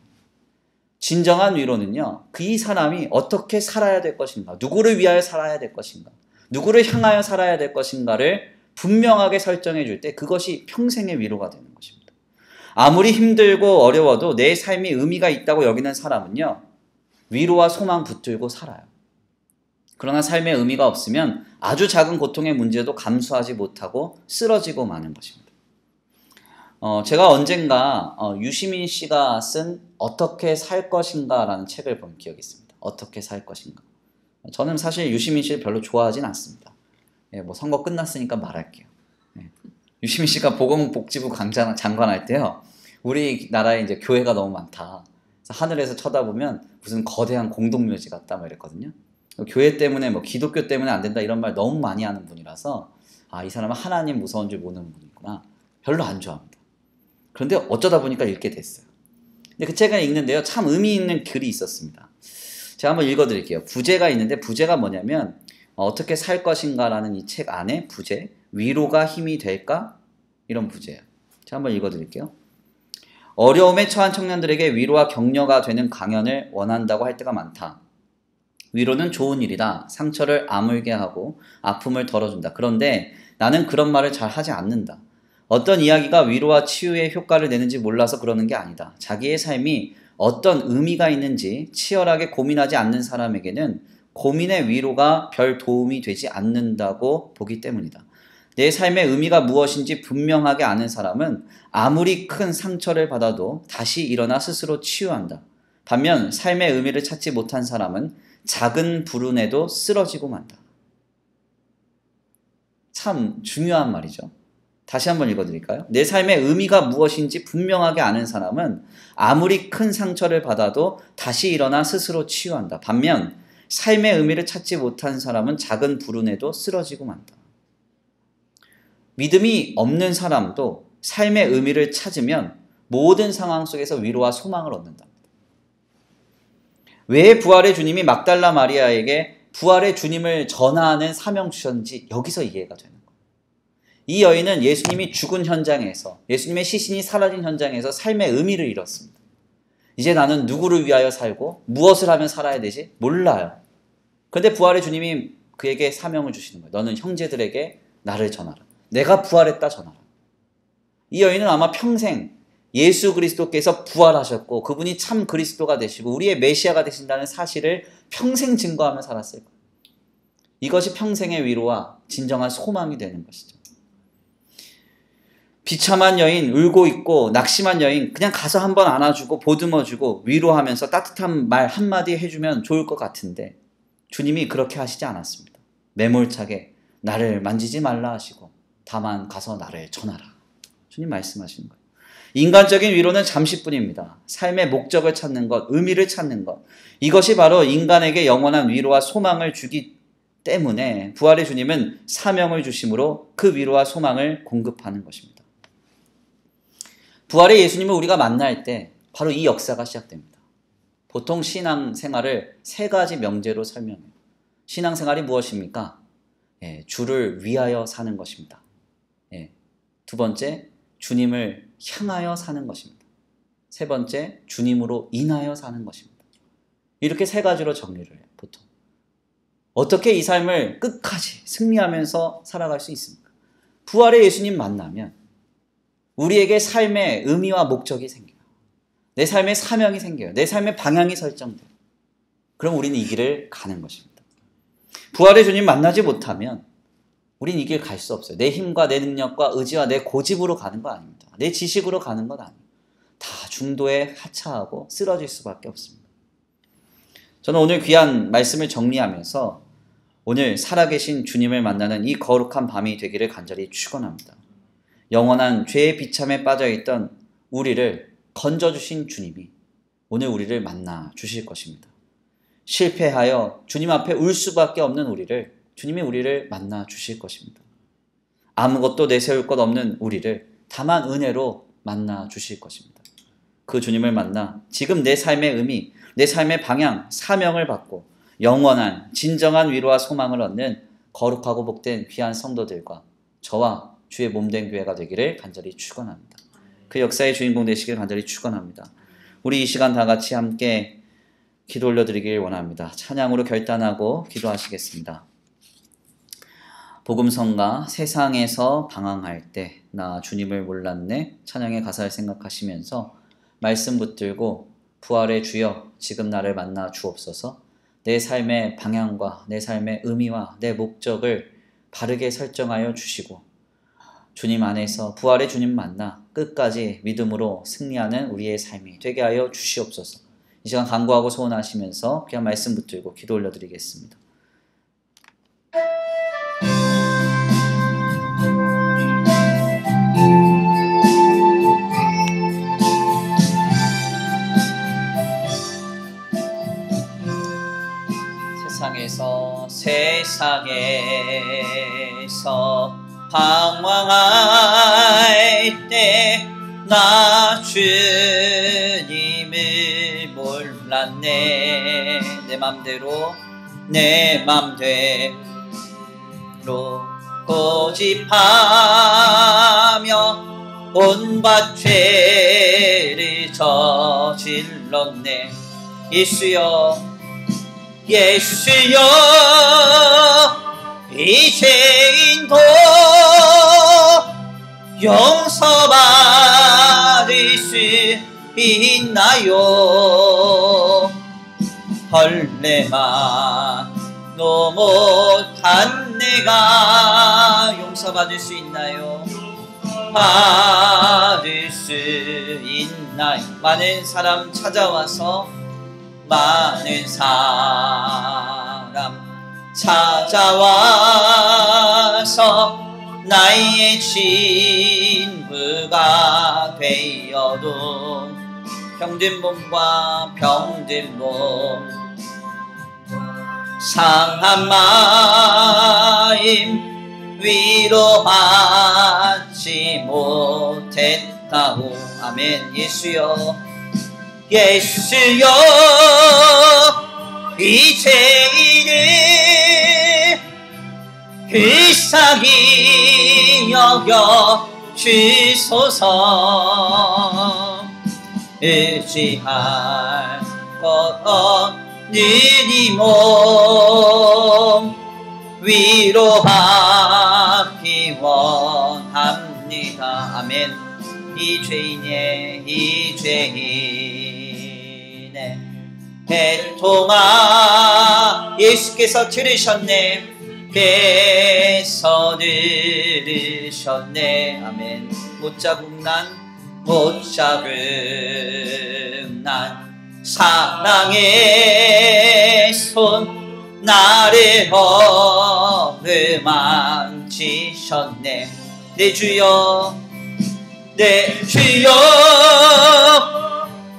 진정한 위로는요, 이 사람이 어떻게 살아야 될 것인가, 누구를 위하여 살아야 될 것인가, 누구를 향하여 살아야 될 것인가를 분명하게 설정해 줄 때 그것이 평생의 위로가 되는 것입니다. 아무리 힘들고 어려워도 내 삶이 의미가 있다고 여기는 사람은요, 위로와 소망 붙들고 살아요. 그러나 삶의 의미가 없으면 아주 작은 고통의 문제도 감수하지 못하고 쓰러지고 마는 것입니다. 제가 언젠가 유시민 씨가 쓴 어떻게 살 것인가 라는 책을 본 기억이 있습니다. 어떻게 살 것인가. 저는 사실 유시민 씨를 별로 좋아하진 않습니다. 뭐 선거 끝났으니까 말할게요. 유시민 씨가 보건복지부 장관 할 때요. 우리나라에 이제 교회가 너무 많다. 그래서 하늘에서 쳐다보면 무슨 거대한 공동묘지 같다 막 이랬거든요. 교회 때문에 뭐 기독교 때문에 안 된다 이런 말 너무 많이 하는 분이라서 이 사람은 하나님 무서운 줄 모르는 분이구나. 별로 안 좋아합니다. 그런데 어쩌다 보니까 읽게 됐어요. 근데 그 책을 읽는데요. 참 의미 있는 글이 있었습니다. 제가 한번 읽어드릴게요. 부제가 있는데 부제가 뭐냐면 어떻게 살 것인가라는 이 책 안에 부제, 위로가 힘이 될까? 이런 부제예요. 제가 한번 읽어드릴게요. 어려움에 처한 청년들에게 위로와 격려가 되는 강연을 원한다고 할 때가 많다. 위로는 좋은 일이다. 상처를 아물게 하고 아픔을 덜어준다. 그런데 나는 그런 말을 잘 하지 않는다. 어떤 이야기가 위로와 치유의 효과를 내는지 몰라서 그러는 게 아니다. 자기의 삶이 어떤 의미가 있는지 치열하게 고민하지 않는 사람에게는 고민의 위로가 별 도움이 되지 않는다고 보기 때문이다. 내 삶의 의미가 무엇인지 분명하게 아는 사람은 아무리 큰 상처를 받아도 다시 일어나 스스로 치유한다. 반면 삶의 의미를 찾지 못한 사람은 작은 불운에도 쓰러지고 만다. 참 중요한 말이죠. 다시 한번 읽어드릴까요? 내 삶의 의미가 무엇인지 분명하게 아는 사람은 아무리 큰 상처를 받아도 다시 일어나 스스로 치유한다. 반면 삶의 의미를 찾지 못한 사람은 작은 불운에도 쓰러지고 만다. 믿음이 없는 사람도 삶의 의미를 찾으면 모든 상황 속에서 위로와 소망을 얻는다. 왜 부활의 주님이 막달라 마리아에게 부활의 주님을 전하는 사명 주셨는지 여기서 이해가 되는 거예요. 이 여인은 예수님이 죽은 현장에서, 예수님의 시신이 사라진 현장에서 삶의 의미를 잃었습니다. 이제 나는 누구를 위하여 살고 무엇을 하면 살아야 되지? 몰라요. 그런데 부활의 주님이 그에게 사명을 주시는 거예요. 너는 형제들에게 나를 전하라. 내가 부활했다 전하라. 이 여인은 아마 평생 예수 그리스도께서 부활하셨고 그분이 참 그리스도가 되시고 우리의 메시아가 되신다는 사실을 평생 증거하며 살았을 거예요. 이것이 평생의 위로와 진정한 소망이 되는 것이죠. 비참한 여인, 울고 있고 낙심한 여인 그냥 가서 한번 안아주고 보듬어주고 위로하면서 따뜻한 말 한마디 해주면 좋을 것 같은데 주님이 그렇게 하시지 않았습니다. 매몰차게 나를 만지지 말라 하시고 다만 가서 나를 전하라. 주님 말씀하시는 거예요. 인간적인 위로는 잠시뿐입니다. 삶의 목적을 찾는 것, 의미를 찾는 것. 이것이 바로 인간에게 영원한 위로와 소망을 주기 때문에 부활의 주님은 사명을 주심으로 그 위로와 소망을 공급하는 것입니다. 부활의 예수님을 우리가 만날 때 바로 이 역사가 시작됩니다. 보통 신앙생활을 세 가지 명제로 설명해요. 신앙생활이 무엇입니까? 주를 위하여 사는 것입니다. 두 번째, 주님을 향하여 사는 것입니다. 세 번째, 주님으로 인하여 사는 것입니다. 이렇게 세 가지로 정리를 해요, 보통. 어떻게 이 삶을 끝까지 승리하면서 살아갈 수 있습니까? 부활의 예수님 만나면 우리에게 삶의 의미와 목적이 생겨요. 내 삶의 사명이 생겨요. 내 삶의 방향이 설정돼요. 그럼 우리는 이 길을 가는 것입니다. 부활의 주님 만나지 못하면 우린 이 길 갈 수 없어요. 내 힘과 내 능력과 의지와 내 고집으로 가는 거 아닙니다. 내 지식으로 가는 건 아니에요. 다 중도에 하차하고 쓰러질 수밖에 없습니다. 저는 오늘 귀한 말씀을 정리하면서 오늘 살아계신 주님을 만나는 이 거룩한 밤이 되기를 간절히 축원합니다. 영원한 죄의 비참에 빠져있던 우리를 건져주신 주님이 오늘 우리를 만나 주실 것입니다. 실패하여 주님 앞에 울 수밖에 없는 우리를 주님이 우리를 만나 주실 것입니다. 아무것도 내세울 것 없는 우리를 다만 은혜로 만나 주실 것입니다. 그 주님을 만나 지금 내 삶의 의미, 내 삶의 방향, 사명을 받고 영원한 진정한 위로와 소망을 얻는 거룩하고 복된 귀한 성도들과 저와 주의 몸된 교회가 되기를 간절히 축원합니다. 그 역사의 주인공 되시길 간절히 축원합니다. 우리 이 시간 다 같이 함께 기도 올려드리길 원합니다. 찬양으로 결단하고 기도하시겠습니다. 복음성가 세상에서 방황할 때 나 주님을 몰랐네 찬양의 가사를 생각하시면서 말씀 붙들고 부활의 주여 지금 나를 만나 주옵소서. 내 삶의 방향과 내 삶의 의미와 내 목적을 바르게 설정하여 주시고 주님 안에서 부활의 주님 만나 끝까지 믿음으로 승리하는 우리의 삶이 되게 하여 주시옵소서. 이 시간 간구하고 소원하시면서 그냥 말씀 붙들고 기도 올려드리겠습니다. 세상에서 방황할 때 나 주님을 몰랐네. 내 맘대로 고집하며 온갖 죄를 저질렀네. 예수여 예수여 이 죄인도 용서받을 수 있나요? 벌레만도 못한 내가 용서받을 수 있나요? 받을 수 있나요? 많은 사람 찾아와서 많은 사람 찾아와서 나의 친구가 되어도 병든 몸과 병든 몸 상한 마음 위로받지 못했다고. 아멘. 예수여 예수여 이 죄인을 불쌍히 여겨 주소서. 의지할 것 없는 이 몸 위로받기 원합니다. 아멘. 이 죄인의 애통아 예수께서 들으셨네. 들으셨네. 아멘. 못자국난 사랑의 손 나를 어루만지셨네. 내 주여 내 주여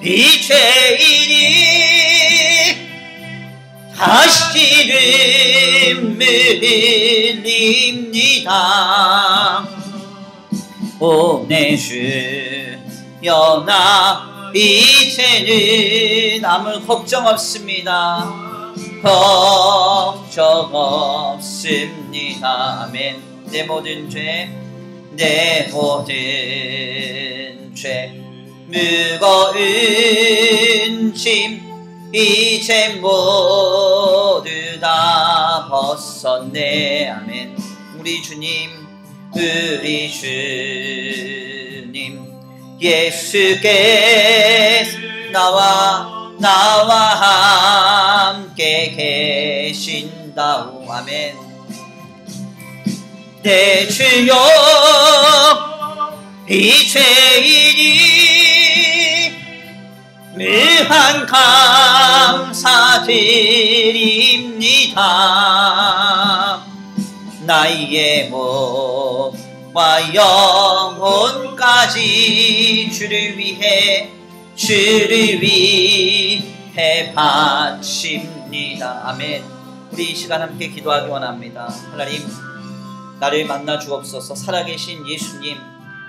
이 죄인이 다시 눈물 흘립니다. 오 내 주여 나 이제는 아무 걱정 없습니다. 걱정 없습니다. 아멘. 내 모든 죄 무거운 짐 이제 모두 다 벗었네. 아멘. 우리 주님 예수께 나와 함께 계신다오. 아멘. 내 주여 이 죄인이 무한 감사드립니다. 나의 몸과 영혼까지 주를 위해 바칩니다. 아멘. 우리 이 시간 함께 기도하기 원합니다. 하나님 나를 만나 주옵소서. 살아계신 예수님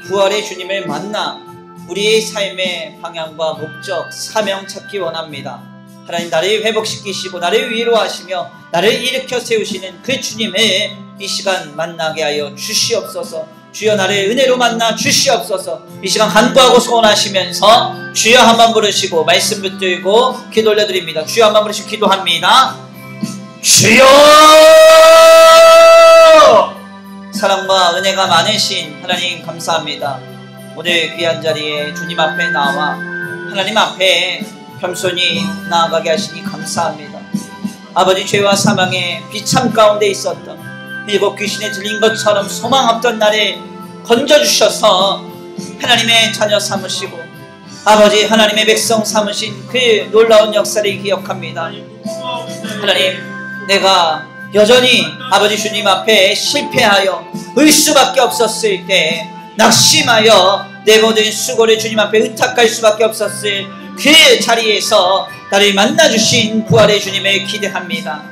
부활의 주님을 만나 우리의 삶의 방향과 목적 사명 찾기 원합니다. 하나님 나를 회복시키시고 나를 위로하시며 나를 일으켜 세우시는 그 주님을 이 시간 만나게 하여 주시옵소서. 주여 나를 은혜로 만나 주시옵소서. 이 시간 간구하고 소원하시면서 주여 한번 부르시고 말씀 붙들고 기도 올려드립니다. 주여 한번 부르시고 기도합니다. 주여 사랑과 은혜가 많으신 하나님 감사합니다. 오늘 귀한 자리에 주님 앞에 나와 하나님 앞에 겸손히 나아가게 하시니 감사합니다. 아버지 죄와 사망의 비참 가운데 있었던 일곱 귀신에 들린 것처럼 소망 없던 나를 건져주셔서 하나님의 자녀 삼으시고 아버지 하나님의 백성 삼으신 그 놀라운 역사를 기억합니다. 하나님 내가 여전히 아버지 주님 앞에 실패하여 울 수밖에 없었을 때 낙심하여 내 모든 수고를 주님 앞에 의탁할 수밖에 없었을 그 자리에서 나를 만나주신 부활의 주님을 기대합니다.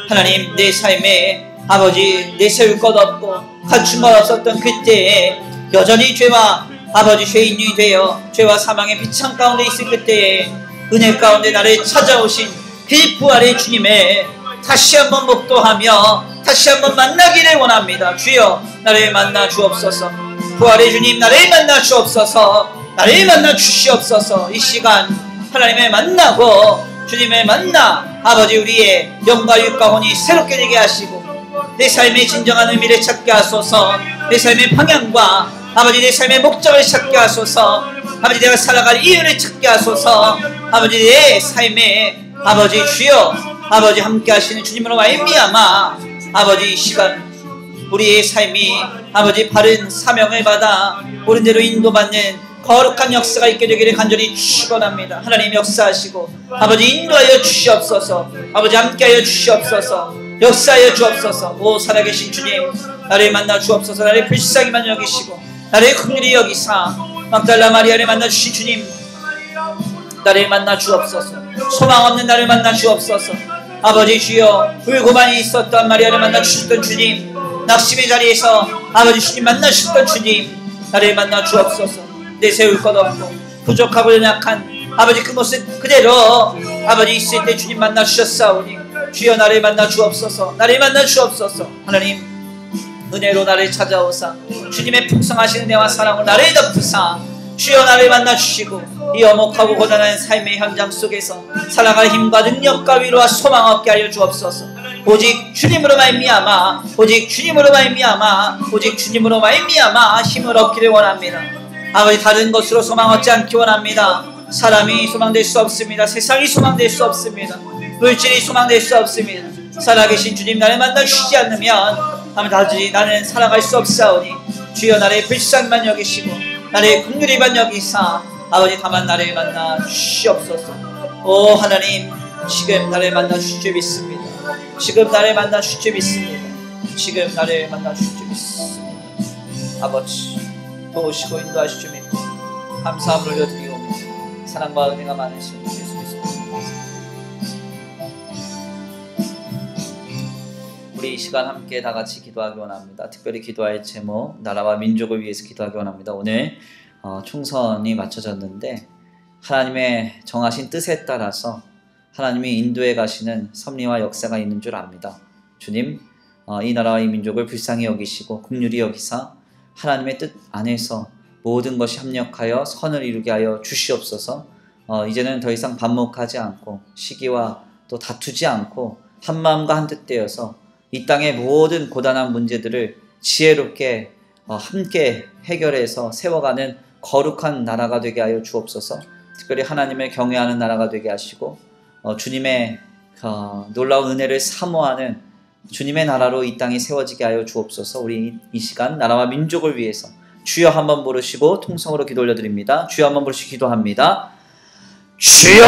하나님 내 삶에 아버지 내세울 것 없고 갖춘 것 없었던 그때에 여전히 죄와 아버지 죄인이 되어 죄와 사망의 비창 가운데 있을 그때에 은혜 가운데 나를 찾아오신 그 부활의 주님의 다시 한번 목도하며 다시 한번 만나기를 원합니다. 주여 나를 만나 주옵소서. 부활의 주님 나를 만나 주옵소서. 나를 만나 주시옵소서. 이 시간 하나님을 만나고 주님을 만나 아버지 우리의 영과 육과 혼이 새롭게 되게 하시고 내 삶의 진정한 의미를 찾게 하소서. 내 삶의 방향과 아버지 내 삶의 목적을 찾게 하소서. 아버지 내가 살아갈 이유를 찾게 하소서. 아버지 내 삶에 아버지 주여 아버지 함께 하시는 주님으로 말미암아 아버지 이 시간 우리의 삶이 아버지 바른 사명을 받아 옳은 대로 인도받는 거룩한 역사가 있게 되기를 간절히 축원합니다. 하나님 역사하시고 아버지 인도하여 주시옵소서. 아버지 함께하여 주시옵소서. 역사하여 주옵소서. 오 살아계신 주님 나를 만나 주옵소서. 나를 불쌍히만 여기시고 나를 긍휼히 여기사 막달라 마리아를 만나 주신 주님 나를 만나 주옵소서. 소망 없는 나를 만나 주옵소서. 아버지 주여 울고만이 있었던 마리아를 만나 주셨던 주님 낙심의 자리에서 아버지 주님 만나 주셨던 주님 나를 만나 주옵소서. 내세울 것 없고 부족하고 연약한 아버지 그 모습 그대로 아버지 있을 때 주님 만나 주셨사오니 주여 나를 만나 주옵소서. 나를 만나 주옵소서. 하나님 은혜로 나를 찾아오사 주님의 풍성하신 은혜와 사랑으로 나를 덮으사 주여 나를 만나 주시고 이 엄혹하고 고단한 삶의 현장 속에서 살아갈 힘과 능력과 위로와 소망 얻게 하여 주옵소서. 오직 주님으로 말미암아 오직 주님으로 말미암아 오직 주님으로 말미암아 힘을 얻기를 원합니다. 아버지 다른 것으로 소망 얻지 않기 원합니다. 사람이 소망될 수 없습니다. 세상이 소망될 수 없습니다. 물질이 소망될 수 없습니다. 살아계신 주님 나를 만나 주시지 않으면 아버지 나는 살아갈 수 없사오니 주여 나를 불쌍히만 여기시고 나를 긍휼히만 여기사 아버지 다만 나를 만나 주시옵소서. 오 하나님 지금 나를 만나 주실 줄 믿습니다. 지금 나를 만나 주실 줄 믿습니다. 지금 나를 만나 주실 줄 믿습니다. 아버지 도우시고 인도하실 줄 믿고 감사함을 올려드리오며 사랑과 은혜가 많으신 예수 그리스도 우리 이 시간 함께 다 같이 기도하기 원합니다. 특별히 기도할 제목 나라와 민족을 위해서 기도하기 원합니다. 오늘 총선이 마쳐졌는데 하나님의 정하신 뜻에 따라서 하나님이 인도해 가시는 섭리와 역사가 있는 줄 압니다. 주님 이 나라와 이 민족을 불쌍히 여기시고 긍휼히 여기사 하나님의 뜻 안에서 모든 것이 합력하여 선을 이루게 하여 주시옵소서. 이제는 더 이상 반목하지 않고 시기와 또 다투지 않고 한마음과 한뜻되어서 이 땅의 모든 고단한 문제들을 지혜롭게 함께 해결해서 세워가는 거룩한 나라가 되게 하여 주옵소서. 특별히 하나님을 경외하는 나라가 되게 하시고 주님의 놀라운 은혜를 사모하는 주님의 나라로 이 땅이 세워지게 하여 주옵소서. 우리 이 시간 나라와 민족을 위해서 주여 한번 부르시고 통성으로 기도 올려드립니다. 주여 한번 부르시고 기도합니다. 주여!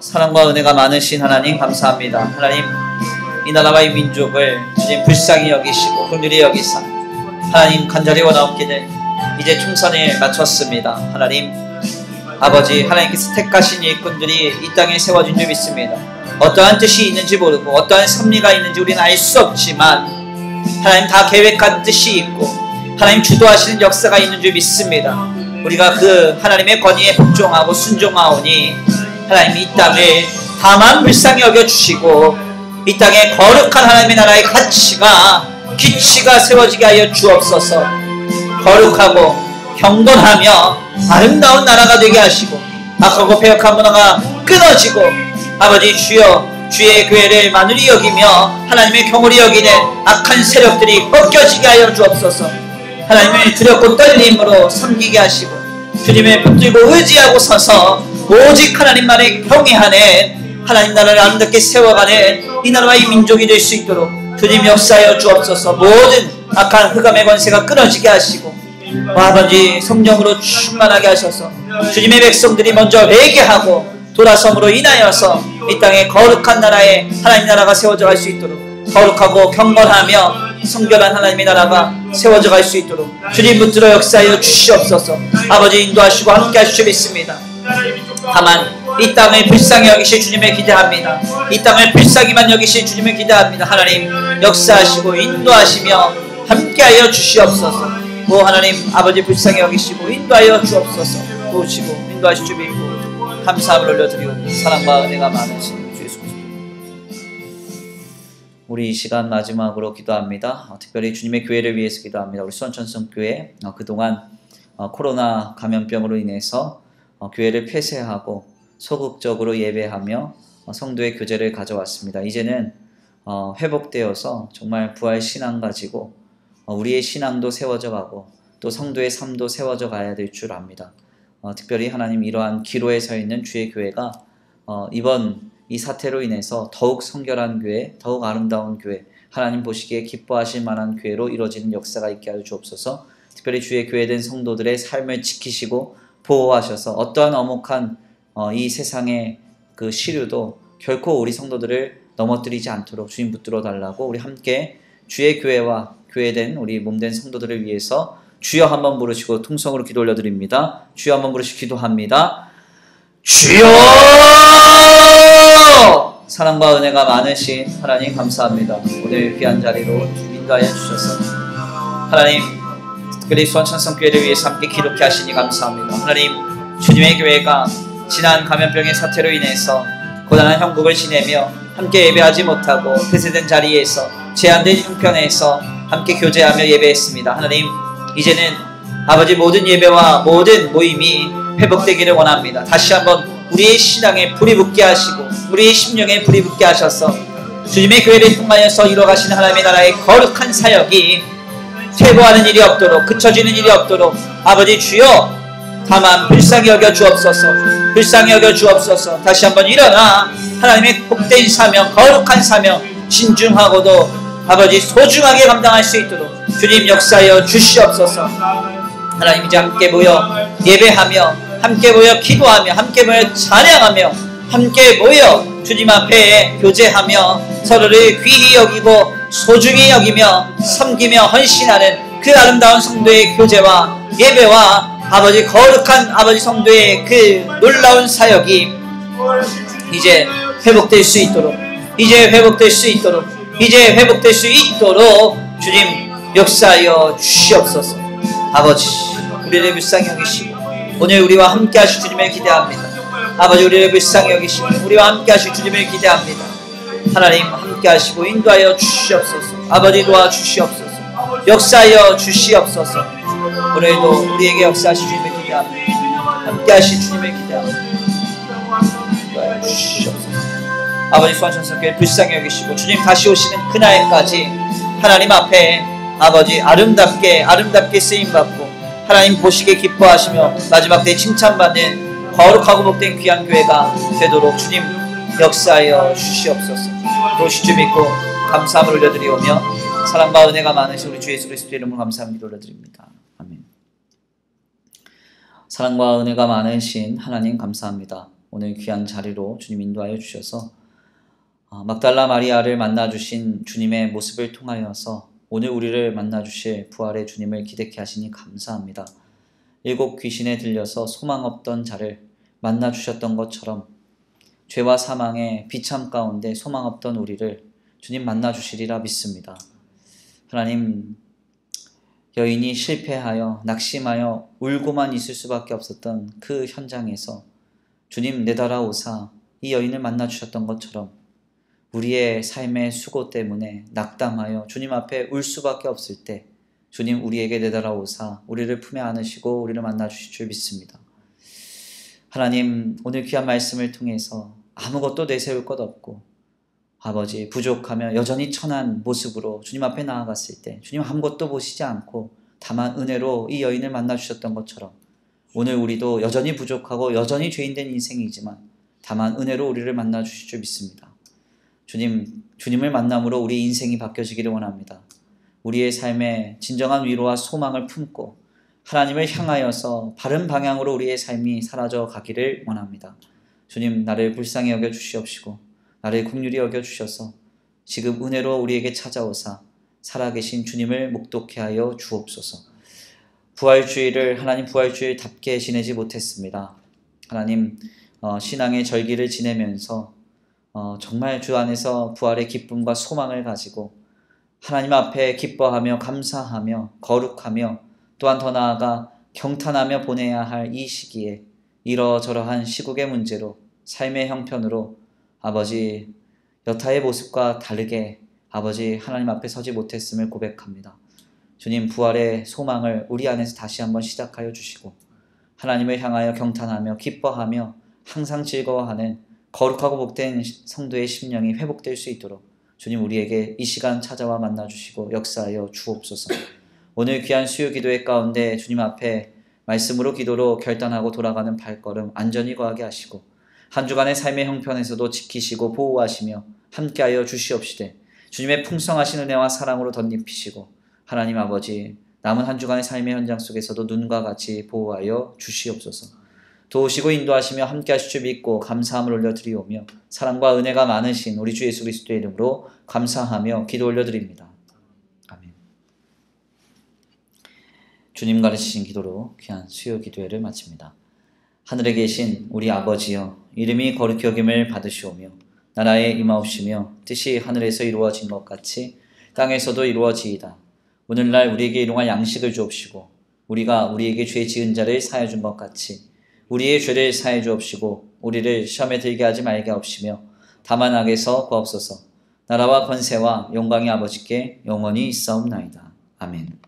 사랑과 은혜가 많으신 하나님 감사합니다. 하나님 이 나라와 이 민족을 주님 불쌍히 여기시고 긍휼히 여기사 하나님 간절히 원하옵기를 이제 총선을 마쳤습니다. 하나님 아버지 하나님께서 택하신 일꾼들이 이 땅에 세워진 줄 믿습니다. 어떠한 뜻이 있는지 모르고 어떠한 섭리가 있는지 우리는 알 수 없지만 하나님 다 계획한 뜻이 있고 하나님 주도하시는 역사가 있는 줄 믿습니다. 우리가 그 하나님의 권위에 복종하고 순종하오니 하나님 이 땅을 다만 불쌍히 여겨주시고 이 땅에 거룩한 하나님의 나라의 가치가 기치가 세워지게 하여 주옵소서. 거룩하고 경건하며 아름다운 나라가 되게 하시고 악하고 패역한 문화가 끊어지고 아버지 주여 주의 교회를 만으리 여기며 하나님의 경홀히 여기는 악한 세력들이 벗겨지게 하여 주옵소서. 하나님을 두렵고 떨림으로 섬기게 하시고 주님을 붙들고 의지하고 서서 오직 하나님만을 경외하는 하나님 나라를 아름답게 세워가는 이 나라와 이 민족이 될 수 있도록 주님 역사하여 주옵소서. 모든 악한 흑암의 권세가 끊어지게 하시고 아버지 성령으로 충만하게 하셔서 주님의 백성들이 먼저 회개하고 돌아섬으로 인하여서 이 땅에 거룩한 나라에 하나님 나라가 세워져 갈 수 있도록 거룩하고 경건하며 성결한 하나님의 나라가 세워져 갈 수 있도록 주님 붙들어 역사하여 주시옵소서. 아버지 인도하시고 함께 하시오 믿습니다. 다만 이 땅을 불쌍히 여기실 주님을 기대합니다. 이 땅을 불쌍히만 여기실 주님을 기대합니다. 하나님 역사하시고 인도하시며 함께하여 주시옵소서. 오 하나님 아버지 불쌍히 여기시고 인도하여 주옵소서. 도우시고 인도하실 줄 믿고 감사함을 올려드리오니 사랑과 은혜가 많으신 주 예수 그리스도. 우리 이 시간 마지막으로 기도합니다. 특별히 주님의 교회를 위해서 기도합니다. 우리 수원천성교회 그동안 코로나 감염병으로 인해서 교회를 폐쇄하고 소극적으로 예배하며 성도의 교제를 가져왔습니다. 이제는 회복되어서 정말 부활 신앙 가지고 우리의 신앙도 세워져 가고 또 성도의 삶도 세워져 가야 될 줄 압니다. 특별히 하나님 이러한 기로에 서 있는 주의 교회가 이번 이 사태로 인해서 더욱 성결한 교회, 더욱 아름다운 교회, 하나님 보시기에 기뻐하실 만한 교회로 이루어지는 역사가 있게 하여 주옵소서. 특별히 주의 교회된 성도들의 삶을 지키시고 보호하셔서 어떠한 엄혹한 이 세상의 그 시류도 결코 우리 성도들을 넘어뜨리지 않도록 주님 붙들어 달라고 우리 함께 주의 교회와 교회된 우리 몸된 성도들을 위해서 주여 한번 부르시고 통성으로 기도 올려드립니다. 주여 한번 부르시고 기도합니다. 주여! 사랑과 은혜가 많으신 하나님 감사합니다. 오늘 귀한 자리로 인도하여 주셔서 하나님 특별히 수원천성교회를 위해서 함께 기록해 하시니 감사합니다. 하나님 주님의 교회가 지난 감염병의 사태로 인해서 고단한 형국을 지내며 함께 예배하지 못하고 폐쇄된 자리에서 제한된 형편에서 함께 교제하며 예배했습니다. 하나님 이제는 아버지 모든 예배와 모든 모임이 회복되기를 원합니다. 다시 한번 우리의 신앙에 불이 붙게 하시고 우리의 심령에 불이 붙게 하셔서 주님의 교회를 통하여서 이루어가시는 하나님의 나라의 거룩한 사역이 퇴보하는 일이 없도록 그쳐지는 일이 없도록 아버지 주여 다만 불쌍히 여겨 주옵소서. 불쌍히 여겨 주옵소서. 다시 한번 일어나 하나님의 복된 사명 거룩한 사명 신중하고도 아버지 소중하게 감당할 수 있도록 주님 역사하여 주시옵소서. 하나님 이제 함께 모여 예배하며 함께 모여 기도하며 함께 모여 찬양하며 함께 모여 주님 앞에 교제하며 서로를 귀히 여기고 소중히 여기며 섬기며 헌신하는 그 아름다운 성도의 교제와 예배와 아버지 거룩한 아버지 성도의 그 놀라운 사역이 이제 회복될 수 있도록 이제 회복될 수 있도록 이제 회복될 수 있도록 주님 역사하여 주시옵소서. 아버지 우리를 불쌍히 여기시고 오늘 우리와 함께 하실 주님을 기대합니다. 아버지 우리를 불쌍히 여기시고 우리와 함께 하실 주님을 기대합니다. 하나님 함께 하시고 인도하여 주시옵소서. 아버지 도와주시옵소서. 역사하여 주시옵소서. 오늘도 우리에게 역사하실 주님을 기대합니다. 함께 하실 주님을 기대합니다. 인도하여 주시옵소서. 아버지 수원천성교회 불쌍히 여기시고 주님 다시 오시는 그날까지 하나님 앞에 아버지 아름답게 쓰임받고 하나님 보시기에 기뻐하시며 마지막 때 칭찬받는 거룩하고 복된 귀한 교회가 되도록 주님 역사하여 주시옵소서. 도우실 줄 믿고 감사함을 올려드리오며 사랑과 은혜가 많으신 우리 주 예수 그리스도의 이름으로 감사함을 기도 올려드립니다. 아멘. 사랑과 은혜가 많으신 하나님 감사합니다. 오늘 귀한 자리로 주님 인도하여 주셔서 막달라 마리아를 만나주신 주님의 모습을 통하여서 오늘 우리를 만나주실 부활의 주님을 기대케 하시니 감사합니다. 7 귀신에 들려서 소망 없던 자를 만나주셨던 것처럼 죄와 사망의 비참 가운데 소망 없던 우리를 주님 만나주시리라 믿습니다. 하나님 여인이 실패하여 낙심하여 울고만 있을 수밖에 없었던 그 현장에서 주님 내달아오사 이 여인을 만나주셨던 것처럼 우리의 삶의 수고 때문에 낙담하여 주님 앞에 울 수밖에 없을 때 주님 우리에게 내달아오사 우리를 품에 안으시고 우리를 만나주실 줄 믿습니다. 하나님 오늘 귀한 말씀을 통해서 아무것도 내세울 것 없고 아버지 부족하며 여전히 천한 모습으로 주님 앞에 나아갔을 때 주님 아무것도 보시지 않고 다만 은혜로 이 여인을 만나주셨던 것처럼 오늘 우리도 여전히 부족하고 여전히 죄인된 인생이지만 다만 은혜로 우리를 만나주실 줄 믿습니다. 주님을 만남으로 우리 인생이 바뀌어지기를 원합니다. 우리의 삶에 진정한 위로와 소망을 품고 하나님을 향하여서 바른 방향으로 우리의 삶이 사라져 가기를 원합니다. 주님 나를 불쌍히 여겨 주시옵시고 나를 긍휼히 여겨 주셔서 지금 은혜로 우리에게 찾아오사 살아계신 주님을 목독케 하여 주옵소서. 부활주의를 하나님 부활주의답게 지내지 못했습니다. 하나님 신앙의 절기를 지내면서 정말 주 안에서 부활의 기쁨과 소망을 가지고 하나님 앞에 기뻐하며 감사하며 거룩하며 또한 더 나아가 경탄하며 보내야 할 이 시기에 이러저러한 시국의 문제로 삶의 형편으로 아버지 여타의 모습과 다르게 아버지 하나님 앞에 서지 못했음을 고백합니다. 주님 부활의 소망을 우리 안에서 다시 한번 시작하여 주시고 하나님을 향하여 경탄하며 기뻐하며 항상 즐거워하는 거룩하고 복된 성도의 심령이 회복될 수 있도록 주님 우리에게 이 시간 찾아와 만나주시고 역사하여 주옵소서. 오늘 귀한 수요 기도회 가운데 주님 앞에 말씀으로 기도로 결단하고 돌아가는 발걸음 안전히 거하게 하시고 한 주간의 삶의 형편에서도 지키시고 보호하시며 함께하여 주시옵시되 주님의 풍성하신 은혜와 사랑으로 덧입히시고 하나님 아버지 남은 한 주간의 삶의 현장 속에서도 눈과 같이 보호하여 주시옵소서. 도우시고 인도하시며 함께하실 줄 믿고 감사함을 올려드리오며 사랑과 은혜가 많으신 우리 주 예수 그리스도의 이름으로 감사하며 기도 올려드립니다. 아멘. 주님 가르치신 기도로 귀한 수요 기도회를 마칩니다. 하늘에 계신 우리 아버지여 이름이 거룩히 여김을 받으시오며 나라에 임하옵시며 뜻이 하늘에서 이루어진 것 같이 땅에서도 이루어지이다. 오늘날 우리에게 일용할 양식을 주옵시고 우리가 우리에게 죄 지은 자를 사하여 준 것 같이 우리의 죄를 사해 주옵시고 우리를 시험에 들게 하지 말게 하옵시며 다만 악에서 구하옵소서. 나라와 권세와 영광이 아버지께 영원히 있사옵나이다. 아멘.